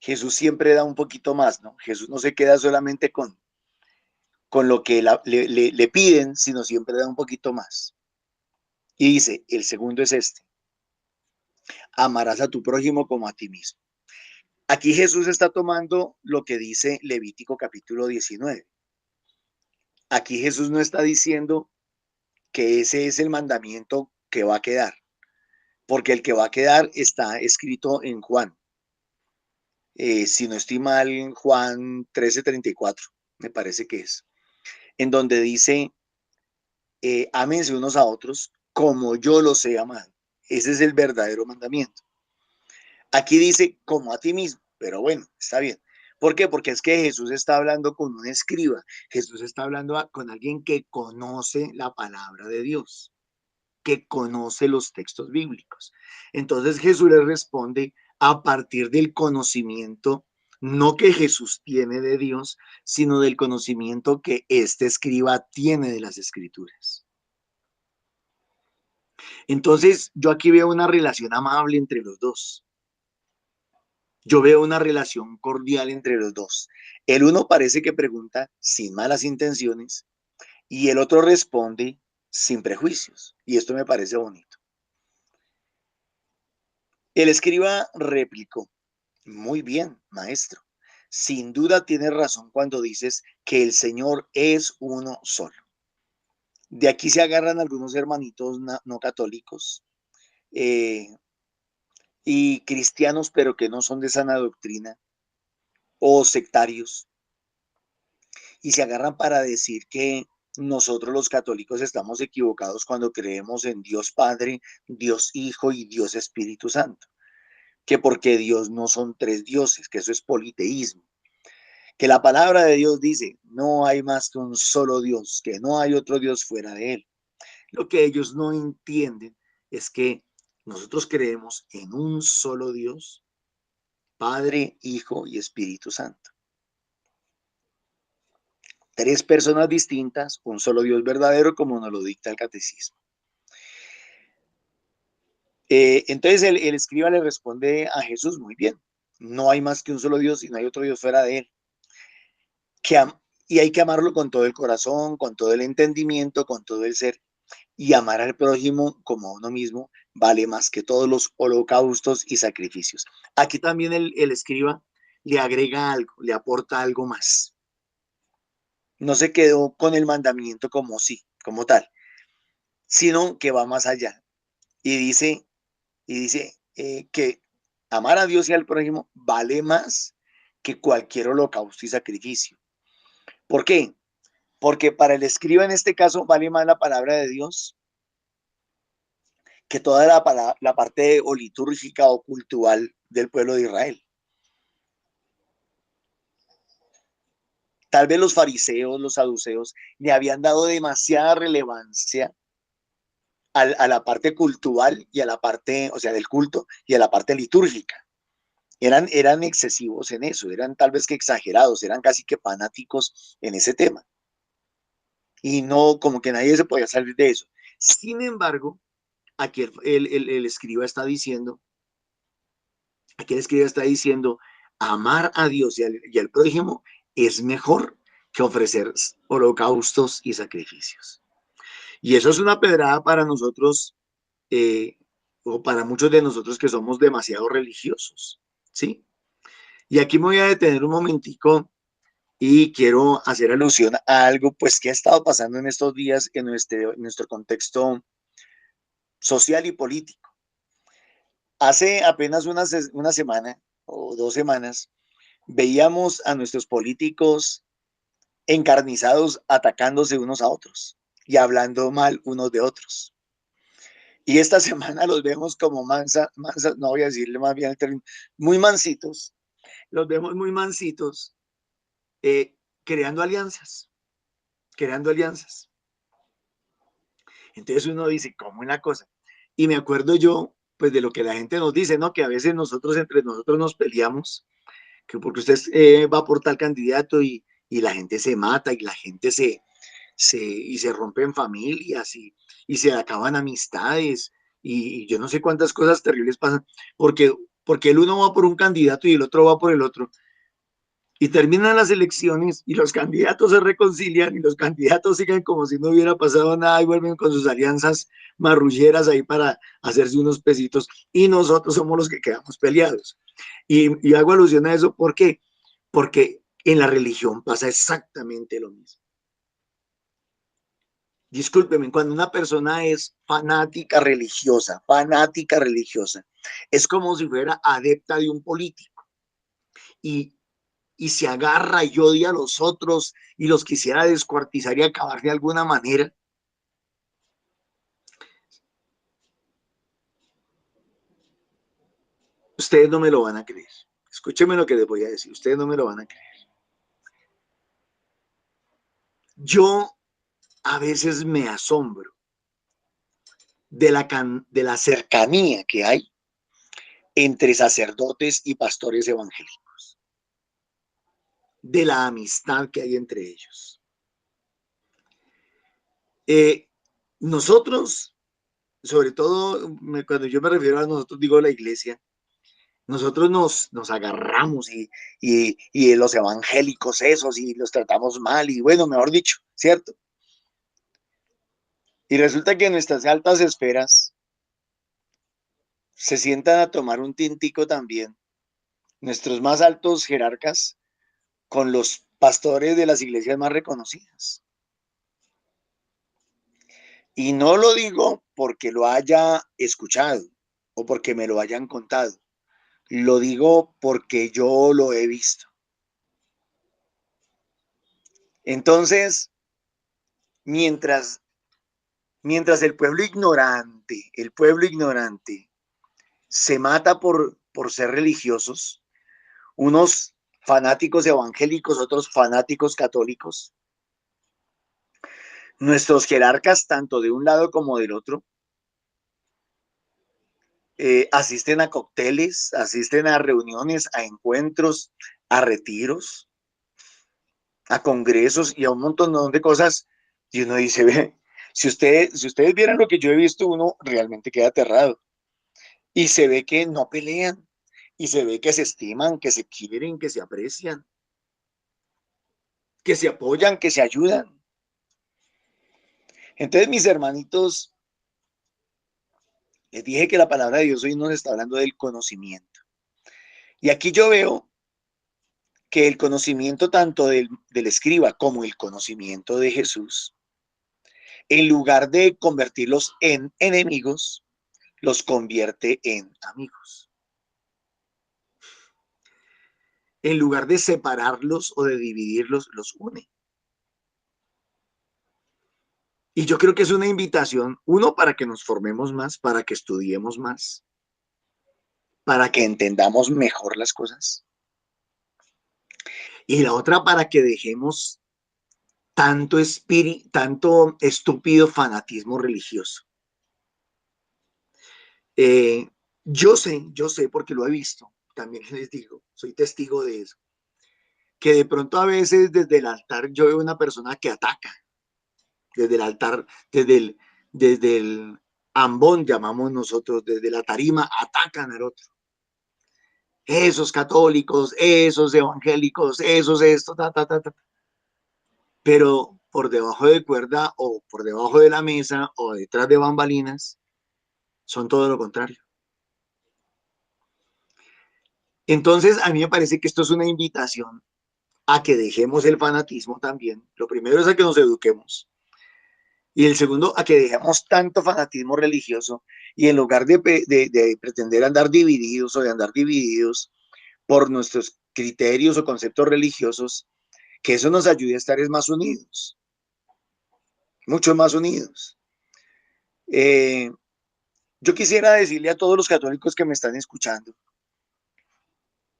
Jesús siempre da un poquito más, ¿no? Jesús no se queda solamente con lo que le piden, sino siempre da un poquito más. Y dice, el segundo es este. Amarás a tu prójimo como a ti mismo. Aquí Jesús está tomando lo que dice Levítico capítulo 19. Aquí Jesús no está diciendo que ese es el mandamiento que va a quedar, porque el que va a quedar está escrito en Juan. Si no estoy mal, Juan 13:34, me parece que es, en donde dice, ámense unos a otros como yo los he amado. Ese es el verdadero mandamiento. Aquí dice como a ti mismo, pero bueno, está bien. ¿Por qué? Porque es que Jesús está hablando con un escriba. Jesús está hablando con alguien que conoce la palabra de Dios, que conoce los textos bíblicos. Entonces Jesús le responde a partir del conocimiento, no que Jesús tiene de Dios, sino del conocimiento que este escriba tiene de las escrituras. Entonces yo aquí veo una relación amable entre los dos. Yo veo una relación cordial entre los dos. El uno parece que pregunta sin malas intenciones y el otro responde sin prejuicios. Y esto me parece bonito. El escriba replicó, muy bien, maestro. Sin duda tienes razón cuando dices que el Señor es uno solo. De aquí se agarran algunos hermanitos no católicos y cristianos, pero que no son de sana doctrina, o sectarios, y se agarran para decir que nosotros los católicos estamos equivocados cuando creemos en Dios Padre, Dios Hijo y Dios Espíritu Santo, que porque Dios no son tres dioses, que eso es politeísmo, que la palabra de Dios dice, no hay más que un solo Dios, que no hay otro Dios fuera de él. Lo que ellos no entienden es que nosotros creemos en un solo Dios, Padre, Hijo y Espíritu Santo. Tres personas distintas, un solo Dios verdadero, como nos lo dicta el catecismo. Entonces el escriba le responde a Jesús, muy bien, no hay más que un solo Dios y no hay otro Dios fuera de él. Y hay que amarlo con todo el corazón, con todo el entendimiento, con todo el ser. Y amar al prójimo como a uno mismo vale más que todos los holocaustos y sacrificios. Aquí también el escriba le agrega algo, le aporta algo más. No se quedó con el mandamiento como sí, como tal, sino que va más allá. Y dice que amar a Dios y al prójimo vale más que cualquier holocausto y sacrificio. ¿Por qué? Porque para el escriba en este caso vale más la palabra de Dios que toda la parte o litúrgica o cultural del pueblo de Israel. Tal vez los fariseos, los saduceos, le habían dado demasiada relevancia a la parte cultural y a la parte, o sea, del culto y a la parte litúrgica. Eran excesivos en eso, eran tal vez que exagerados, eran casi que fanáticos en ese tema. Y no, como que nadie se podía salir de eso. Sin embargo, aquí el escriba está diciendo, amar a Dios y al prójimo es mejor que ofrecer holocaustos y sacrificios. Y eso es una pedrada para nosotros, o para muchos de nosotros que somos demasiado religiosos, ¿sí? Y aquí me voy a detener un momentico y quiero hacer alusión a algo pues que ha estado pasando en estos días en nuestro contexto social y político. Hace apenas una semana o 2 semanas veíamos a nuestros políticos encarnizados atacándose unos a otros y hablando mal unos de otros. Y esta semana los vemos como no voy a decirle más bien el término, muy mansitos, los vemos muy mansitos, creando alianzas. Entonces uno dice, ¿cómo es la cosa? Y me acuerdo yo pues de lo que la gente nos dice, ¿no? Que a veces nosotros entre nosotros nos peleamos, que porque usted va por tal candidato y la gente se mata y la gente se rompen familias y se acaban amistades y yo no sé cuántas cosas terribles pasan porque el uno va por un candidato y el otro va por el otro. Y terminan las elecciones y los candidatos se reconcilian y los candidatos siguen como si no hubiera pasado nada y vuelven con sus alianzas marrulleras ahí para hacerse unos pesitos y nosotros somos los que quedamos peleados. Y hago alusión a eso, ¿por qué? Porque en la religión pasa exactamente lo mismo. Discúlpeme, cuando una persona es fanática religiosa, es como si fuera adepta de un político y y se agarra y odia a los otros y los quisiera descuartizar y acabar de alguna manera. Ustedes no me lo van a creer. Escúchenme lo que les voy a decir. Ustedes no me lo van a creer. Yo a veces me asombro de la cercanía que hay entre sacerdotes y pastores evangélicos, de la amistad que hay entre ellos. Nosotros, sobre todo, cuando yo me refiero a nosotros, digo la iglesia, nosotros nos agarramos y los evangélicos esos y los tratamos mal y bueno, mejor dicho, ¿cierto? Y resulta que nuestras altas esferas se sientan a tomar un tintico también, nuestros más altos jerarcas, con los pastores de las iglesias más reconocidas. Y no lo digo porque lo haya escuchado o porque me lo hayan contado, lo digo porque yo lo he visto. Entonces, mientras el pueblo ignorante se mata por ser religiosos, unos fanáticos evangélicos, otros fanáticos católicos, nuestros jerarcas, tanto de un lado como del otro, asisten a cócteles, asisten a reuniones, a encuentros, a retiros, a congresos y a un montón de cosas. Y uno dice, ve, si ustedes vieran lo que yo he visto, uno realmente queda aterrado. Y se ve que no pelean, y se ve que se estiman, que se quieren, que se aprecian, que se apoyan, que se ayudan. Entonces, mis hermanitos, les dije que la palabra de Dios hoy nos está hablando del conocimiento. Y aquí yo veo que el conocimiento tanto del escriba como el conocimiento de Jesús, en lugar de convertirlos en enemigos, los convierte en amigos. En lugar de separarlos o de dividirlos, los une. Y yo creo que es una invitación, uno, para que nos formemos más, para que estudiemos más, para que entendamos mejor las cosas. Y la otra, para que dejemos tanto estúpido fanatismo religioso. Yo sé porque lo he visto, también les digo, soy testigo de eso, que de pronto a veces desde el altar yo veo una persona que ataca, desde el altar, desde el ambón, llamamos nosotros, desde la tarima, atacan al otro. Esos católicos, esos evangélicos, esos esto, Pero por debajo de cuerda o por debajo de la mesa o detrás de bambalinas, son todo lo contrario. Entonces, a mí me parece que esto es una invitación a que dejemos el fanatismo también. Lo primero es a que nos eduquemos. Y el segundo, a que dejemos tanto fanatismo religioso y en lugar de pretender andar divididos o de andar divididos por nuestros criterios o conceptos religiosos, que eso nos ayude a estar más unidos, mucho más unidos. Yo quisiera decirle a todos los católicos que me están escuchando,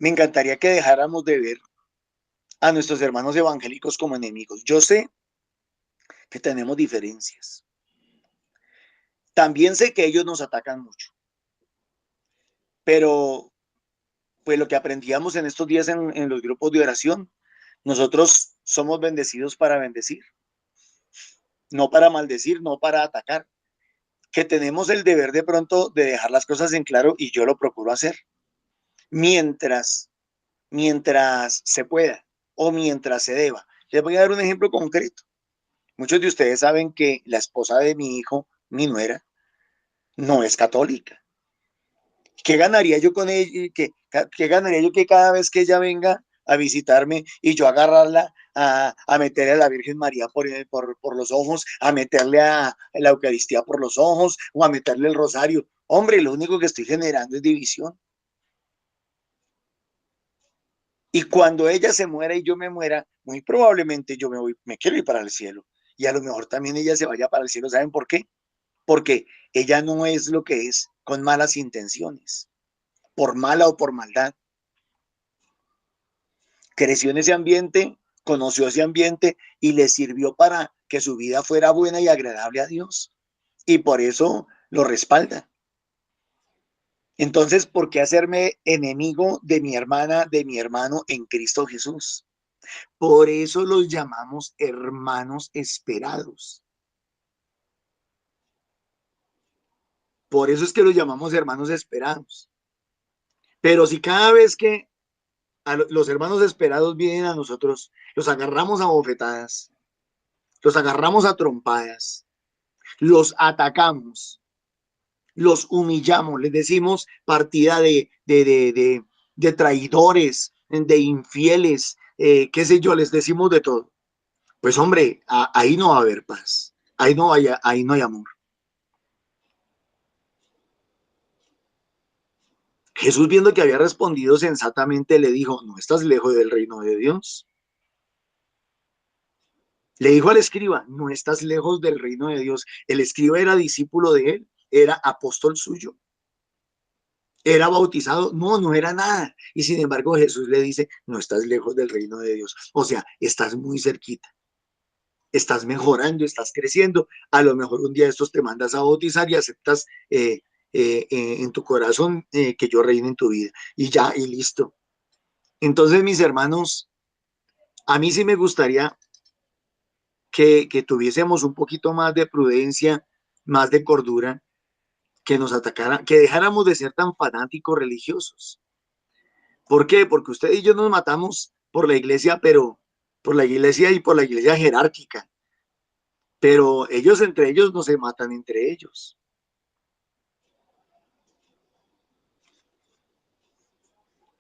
me encantaría que dejáramos de ver a nuestros hermanos evangélicos como enemigos. Yo sé que tenemos diferencias. También sé que ellos nos atacan mucho. pero pues lo que aprendíamos en estos días en los grupos de oración, nosotros somos bendecidos para bendecir, no para maldecir, no para atacar, que tenemos el deber de pronto de dejar las cosas en claro y yo lo procuro hacer mientras se pueda o mientras se deba. Les voy a dar un ejemplo concreto. Muchos de ustedes saben que la esposa de mi hijo, mi nuera, no es católica. ¿Qué ganaría yo con ella? ¿Qué ganaría yo que cada vez que ella venga a visitarme y yo agarrarla a meterle a la Virgen María por los ojos, a meterle a la Eucaristía por los ojos o a meterle el rosario? Hombre, lo único que estoy generando es división. Y cuando ella se muera y yo me muera, muy probablemente yo me quiero ir para el cielo. Y a lo mejor también ella se vaya para el cielo. ¿Saben por qué? Porque ella no es lo que es con malas intenciones, por mala o por maldad. Creció en ese ambiente, conoció ese ambiente y le sirvió para que su vida fuera buena y agradable a Dios. Y por eso lo respalda. Entonces, ¿por qué hacerme enemigo de mi hermana, de mi hermano en Cristo Jesús? Por eso los llamamos hermanos esperados. Por eso es que los llamamos hermanos esperados. Pero si cada vez que los hermanos esperados vienen a nosotros, los agarramos a bofetadas, los agarramos a trompadas, los atacamos, los humillamos, les decimos partida de traidores, de infieles, qué sé yo, les decimos de todo. Pues hombre, ahí no va a haber paz, ahí no hay amor. Jesús, viendo que había respondido sensatamente, le dijo, no estás lejos del reino de Dios. Le dijo al escriba, no estás lejos del reino de Dios. El escriba era discípulo de él, era apóstol suyo, era bautizado, no era nada. Y sin embargo Jesús le dice, no estás lejos del reino de Dios. O sea, estás muy cerquita, estás mejorando, estás creciendo. A lo mejor un día de estos te mandas a bautizar y aceptas en tu corazón que yo reine en tu vida. Y ya, y listo. Entonces, mis hermanos, a mí sí me gustaría que tuviésemos un poquito más de prudencia, más de cordura, que nos atacaran, que dejáramos de ser tan fanáticos religiosos. ¿Por qué? Porque usted y yo nos matamos por la iglesia, pero por la iglesia y por la iglesia jerárquica. Pero ellos entre ellos no se matan entre ellos.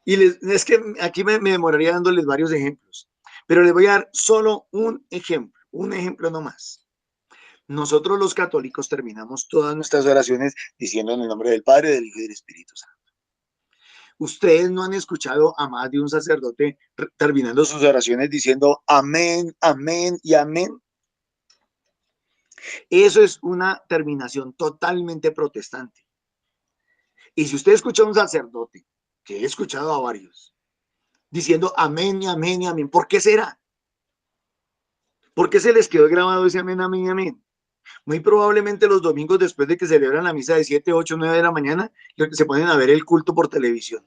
Y es que aquí me demoraría dándoles varios ejemplos, pero les voy a dar solo un ejemplo nomás. Nosotros los católicos terminamos todas nuestras oraciones diciendo en el nombre del Padre, del Hijo y del Espíritu Santo. Ustedes no han escuchado a más de un sacerdote terminando sus oraciones diciendo amén, amén y amén. Eso es una terminación totalmente protestante. Y si usted escucha a un sacerdote, que he escuchado a varios, diciendo amén y amén y amén, ¿por qué será? ¿Por qué se les quedó grabado ese amén, amén y amén? Muy probablemente los domingos después de que celebran la misa de 7, 8, 9 de la mañana, se ponen a ver el culto por televisión.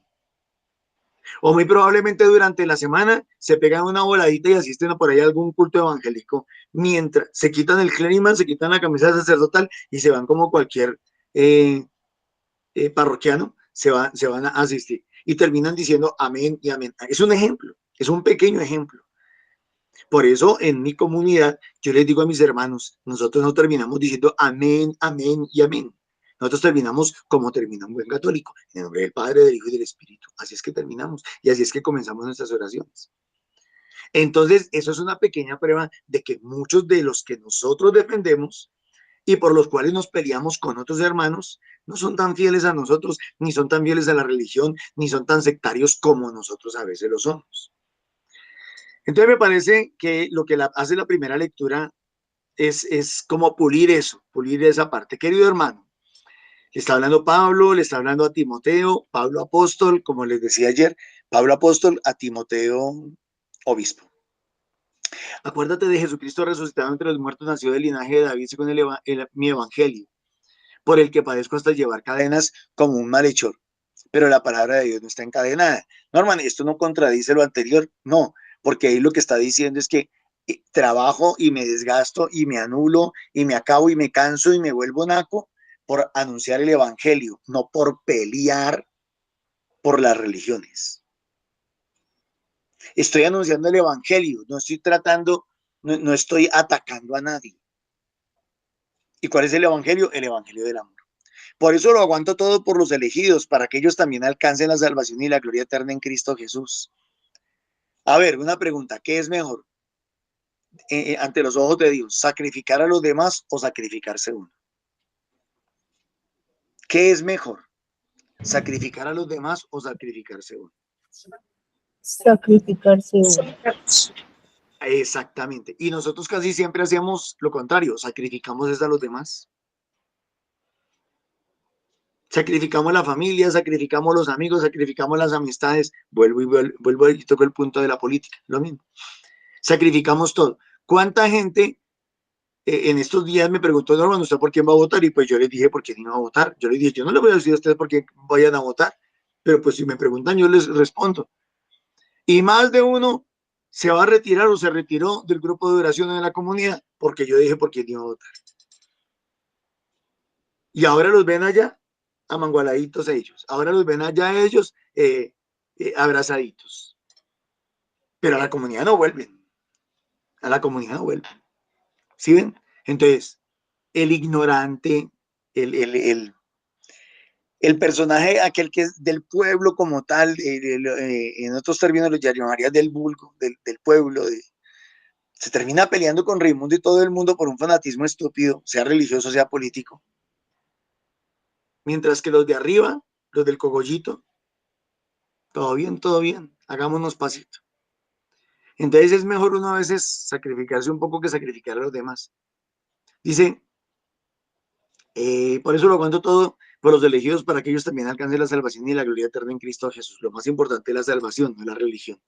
O muy probablemente durante la semana se pegan una voladita y asisten a por ahí a algún culto evangélico, mientras se quitan el clériman, se quitan la camisa sacerdotal y se van como cualquier parroquiano, se van a asistir y terminan diciendo amén y amén. Es un ejemplo, es un pequeño ejemplo. Por eso en mi comunidad yo les digo a mis hermanos, nosotros no terminamos diciendo amén, amén y amén. Nosotros terminamos como termina un buen católico, en el nombre del Padre, del Hijo y del Espíritu. Así es que terminamos y así es que comenzamos nuestras oraciones. Entonces, eso es una pequeña prueba de que muchos de los que nosotros defendemos y por los cuales nos peleamos con otros hermanos, no son tan fieles a nosotros, ni son tan fieles a la religión, ni son tan sectarios como nosotros a veces lo somos. Entonces me parece que lo que hace la primera lectura es como pulir eso, pulir esa parte. Querido hermano, le está hablando Pablo, le está hablando a Timoteo, Pablo apóstol, como les decía ayer, Pablo apóstol a Timoteo obispo. Acuérdate de Jesucristo resucitado entre los muertos, nacido del linaje de David según mi evangelio, por el que padezco hasta llevar cadenas como un malhechor. pero la palabra de Dios no está encadenada. Norman, ¿esto no contradice lo anterior? No, porque ahí lo que está diciendo es que trabajo y me desgasto y me anulo y me acabo y me canso y me vuelvo naco por anunciar el evangelio, no por pelear por las religiones. Estoy anunciando el evangelio, no estoy tratando, no estoy atacando a nadie. ¿Y cuál es el evangelio? El evangelio del amor. Por eso lo aguanto todo por los elegidos, para que ellos también alcancen la salvación y la gloria eterna en Cristo Jesús. A ver, una pregunta, ¿qué es mejor ante los ojos de Dios? ¿Sacrificar a los demás o sacrificarse uno? ¿Qué es mejor? ¿Sacrificar a los demás o sacrificarse uno? Sacrificarse uno. Exactamente. Y nosotros casi siempre hacemos lo contrario, sacrificamos a los demás. Sacrificamos la familia, sacrificamos los amigos, sacrificamos las amistades. Vuelvo y toco el punto de la política, lo mismo. Sacrificamos todo. ¿Cuánta gente en estos días me preguntó, no, ¿usted por quién va a votar? Y pues yo les dije, ¿por quién iba a votar? Yo les dije, yo no les voy a decir a ustedes por quién vayan a votar, pero pues si me preguntan, yo les respondo. Y más de uno se va a retirar o se retiró del grupo de oración en la comunidad porque yo dije por quién iba a votar. Y ahora los ven allá amangualaditos ellos. Ahora los ven allá ellos abrazaditos. Pero a la comunidad no vuelven. A la comunidad no vuelven. ¿Sí ven? Entonces, el ignorante, el personaje, aquel que es del pueblo como tal, en otros términos lo llamaría del vulgo, del pueblo, se termina peleando con Raimundo y todo el mundo por un fanatismo estúpido, sea religioso, sea político. Mientras que los de arriba, los del cogollito, todo bien, hagámonos pasito. Entonces es mejor uno a veces sacrificarse un poco que sacrificar a los demás. Dice, por eso lo aguanto todo por los elegidos para que ellos también alcancen la salvación y la gloria eterna en Cristo Jesús. Lo más importante es la salvación, no la religión.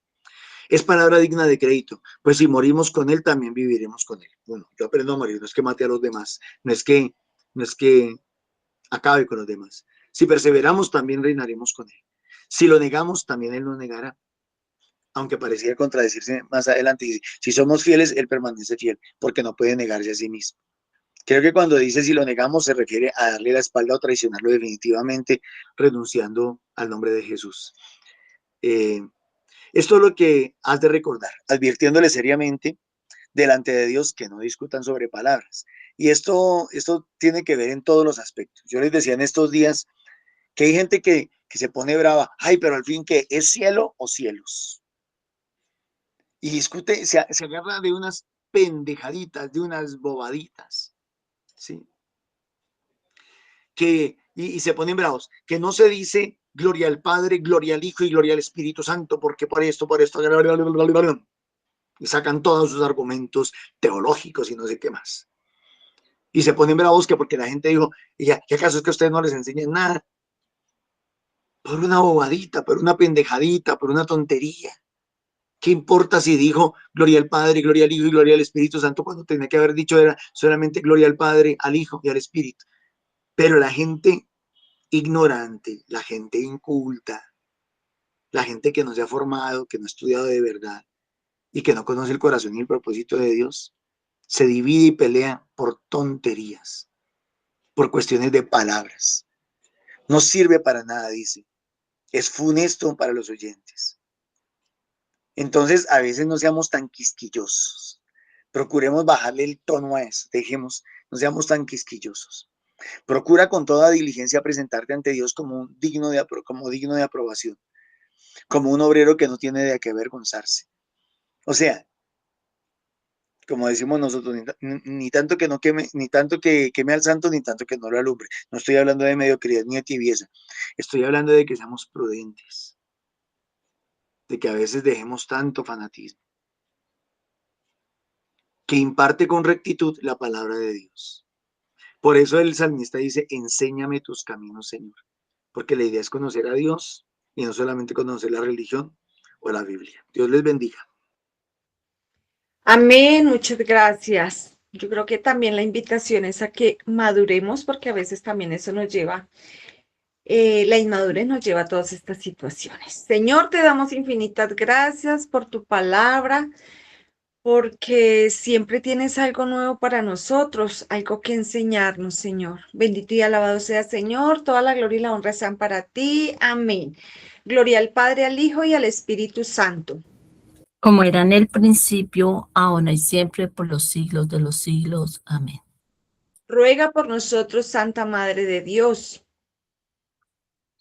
Es palabra digna de crédito, pues si morimos con él, también viviremos con él. Bueno, yo aprendo a morir, no es que mate a los demás, no es que acabe con los demás. Si perseveramos, también reinaremos con él. Si lo negamos, también él nos negará. Aunque pareciera contradecirse más adelante, si somos fieles, él permanece fiel, porque no puede negarse a sí mismo. Creo que cuando dice si lo negamos, se refiere a darle la espalda o traicionarlo definitivamente, renunciando al nombre de Jesús. Esto es lo que has de recordar, advirtiéndole seriamente delante de Dios que no discutan sobre palabras. Y esto tiene que ver en todos los aspectos. Yo les decía en estos días que hay gente que se pone brava, ay, pero al fin, ¿qué es cielo o cielos? Y discute, se agarra de unas pendejaditas, de unas bobaditas, ¿sí? Y se ponen bravos, que no se dice gloria al Padre, gloria al Hijo y gloria al Espíritu Santo, porque por esto, y sacan todos sus argumentos teológicos y no sé qué más. Y se ponen bravos que porque la gente dijo, ¿qué acaso es que a ustedes no les enseñan nada? Por una bobadita, por una pendejadita, por una tontería. ¿Qué importa si dijo gloria al Padre, gloria al Hijo y gloria al Espíritu Santo cuando tenía que haber dicho era solamente gloria al Padre, al Hijo y al Espíritu? Pero la gente ignorante, la gente inculta, la gente que no se ha formado, que no ha estudiado de verdad y que no conoce el corazón y el propósito de Dios, se divide y pelea por tonterías, por cuestiones de palabras. No sirve para nada, dice. Es funesto para los oyentes. Entonces, a veces no seamos tan quisquillosos. Procuremos bajarle el tono a eso. No seamos tan quisquillosos. Procura con toda diligencia presentarte ante Dios como digno de aprobación, como un obrero que no tiene de qué avergonzarse. O sea, como decimos nosotros, ni tanto que no queme, ni tanto que queme al santo, ni tanto que no lo alumbre. No estoy hablando de mediocridad ni de tibieza. Estoy hablando de que seamos prudentes, de que a veces dejemos tanto fanatismo, que imparte con rectitud la palabra de Dios. Por eso el salmista dice, enséñame tus caminos, Señor, porque la idea es conocer a Dios y no solamente conocer la religión o la Biblia. Dios les bendiga. Amén, muchas gracias. Yo creo que también la invitación es a que maduremos porque a veces también eso nos lleva La inmadurez nos lleva a todas estas situaciones. Señor, te damos infinitas gracias por tu palabra, porque siempre tienes algo nuevo para nosotros, algo que enseñarnos, Señor. Bendito y alabado sea, Señor. Toda la gloria y la honra sean para ti. Amén. Gloria al Padre, al Hijo y al Espíritu Santo. Como era en el principio, ahora y siempre, por los siglos de los siglos. Amén. Ruega por nosotros, Santa Madre de Dios,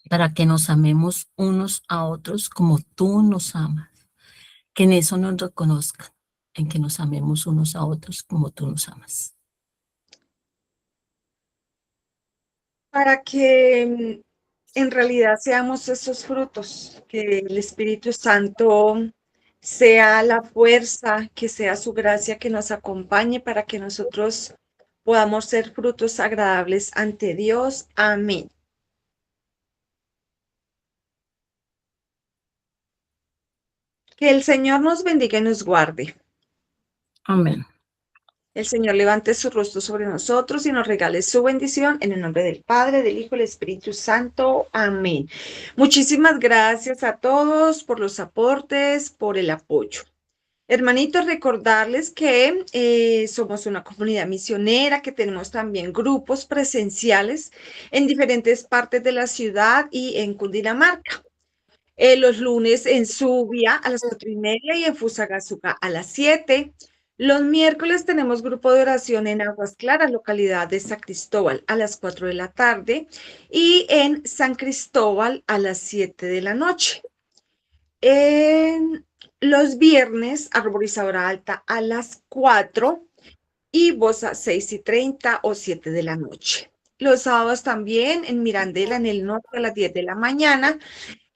Para que nos amemos unos a otros como tú nos amas. Que en eso nos reconozcan, en que nos amemos unos a otros como tú nos amas. para que en realidad seamos esos frutos, que el Espíritu Santo sea la fuerza, que sea su gracia que nos acompañe para que nosotros podamos ser frutos agradables ante Dios. Amén. Que el Señor nos bendiga y nos guarde. Amén. El Señor levante su rostro sobre nosotros y nos regale su bendición en el nombre del Padre, del Hijo y del Espíritu Santo. Amén. Muchísimas gracias a todos por los aportes, por el apoyo. Hermanitos, recordarles que somos una comunidad misionera, que tenemos también grupos presenciales en diferentes partes de la ciudad y en Cundinamarca. Los lunes en Subia a las 4:30 y en Fusagasugá a las 7. Los miércoles tenemos grupo de oración en Aguas Claras, localidad de San Cristóbal, a las 4 de la tarde y en San Cristóbal a las 7 de la noche. En los viernes, Arborizadora Alta a las 4 y Bosa 6:30 o 7 de la noche. Los sábados también en Mirandela, en el norte, a las 10 de la mañana.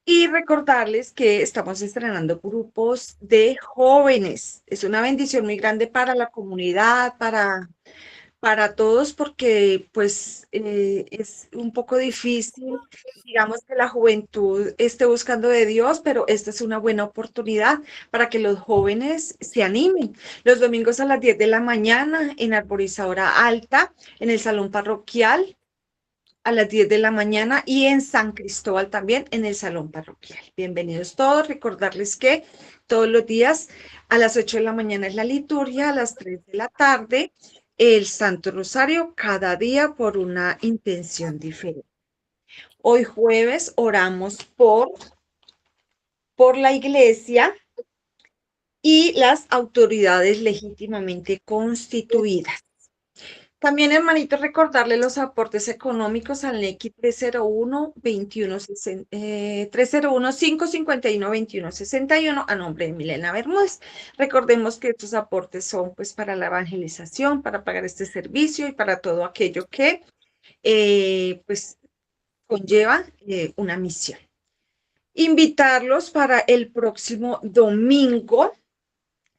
Y recordarles que estamos estrenando grupos de jóvenes. Es una bendición muy grande para la comunidad, para todos, porque pues es un poco difícil, digamos, que la juventud esté buscando de Dios, pero esta es una buena oportunidad para que los jóvenes se animen. Los domingos a las 10 de la mañana en Arborizadora Alta, en el salón parroquial, a las 10 de la mañana y en San Cristóbal también en el salón parroquial. Bienvenidos todos. Recordarles que todos los días a las 8 de la mañana es la liturgia, a las 3 de la tarde el Santo Rosario, cada día por una intención diferente. Hoy jueves oramos por la iglesia y las autoridades legítimamente constituidas. También, hermanitos, recordarle los aportes económicos al NECI 301-551-2161 a nombre de Milena Bermúdez. Recordemos que estos aportes son pues para la evangelización, para pagar este servicio y para todo aquello que pues conlleva una misión. Invitarlos para el próximo domingo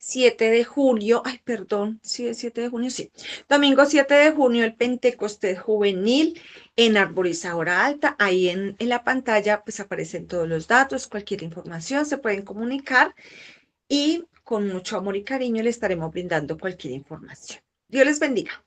7 de junio, ay, perdón, sí, es 7 de junio, sí. Domingo 7 de junio, el Pentecostés Juvenil en Arborizadora Alta. Ahí en la pantalla pues aparecen todos los datos, cualquier información, se pueden comunicar y con mucho amor y cariño le estaremos brindando cualquier información. Dios les bendiga.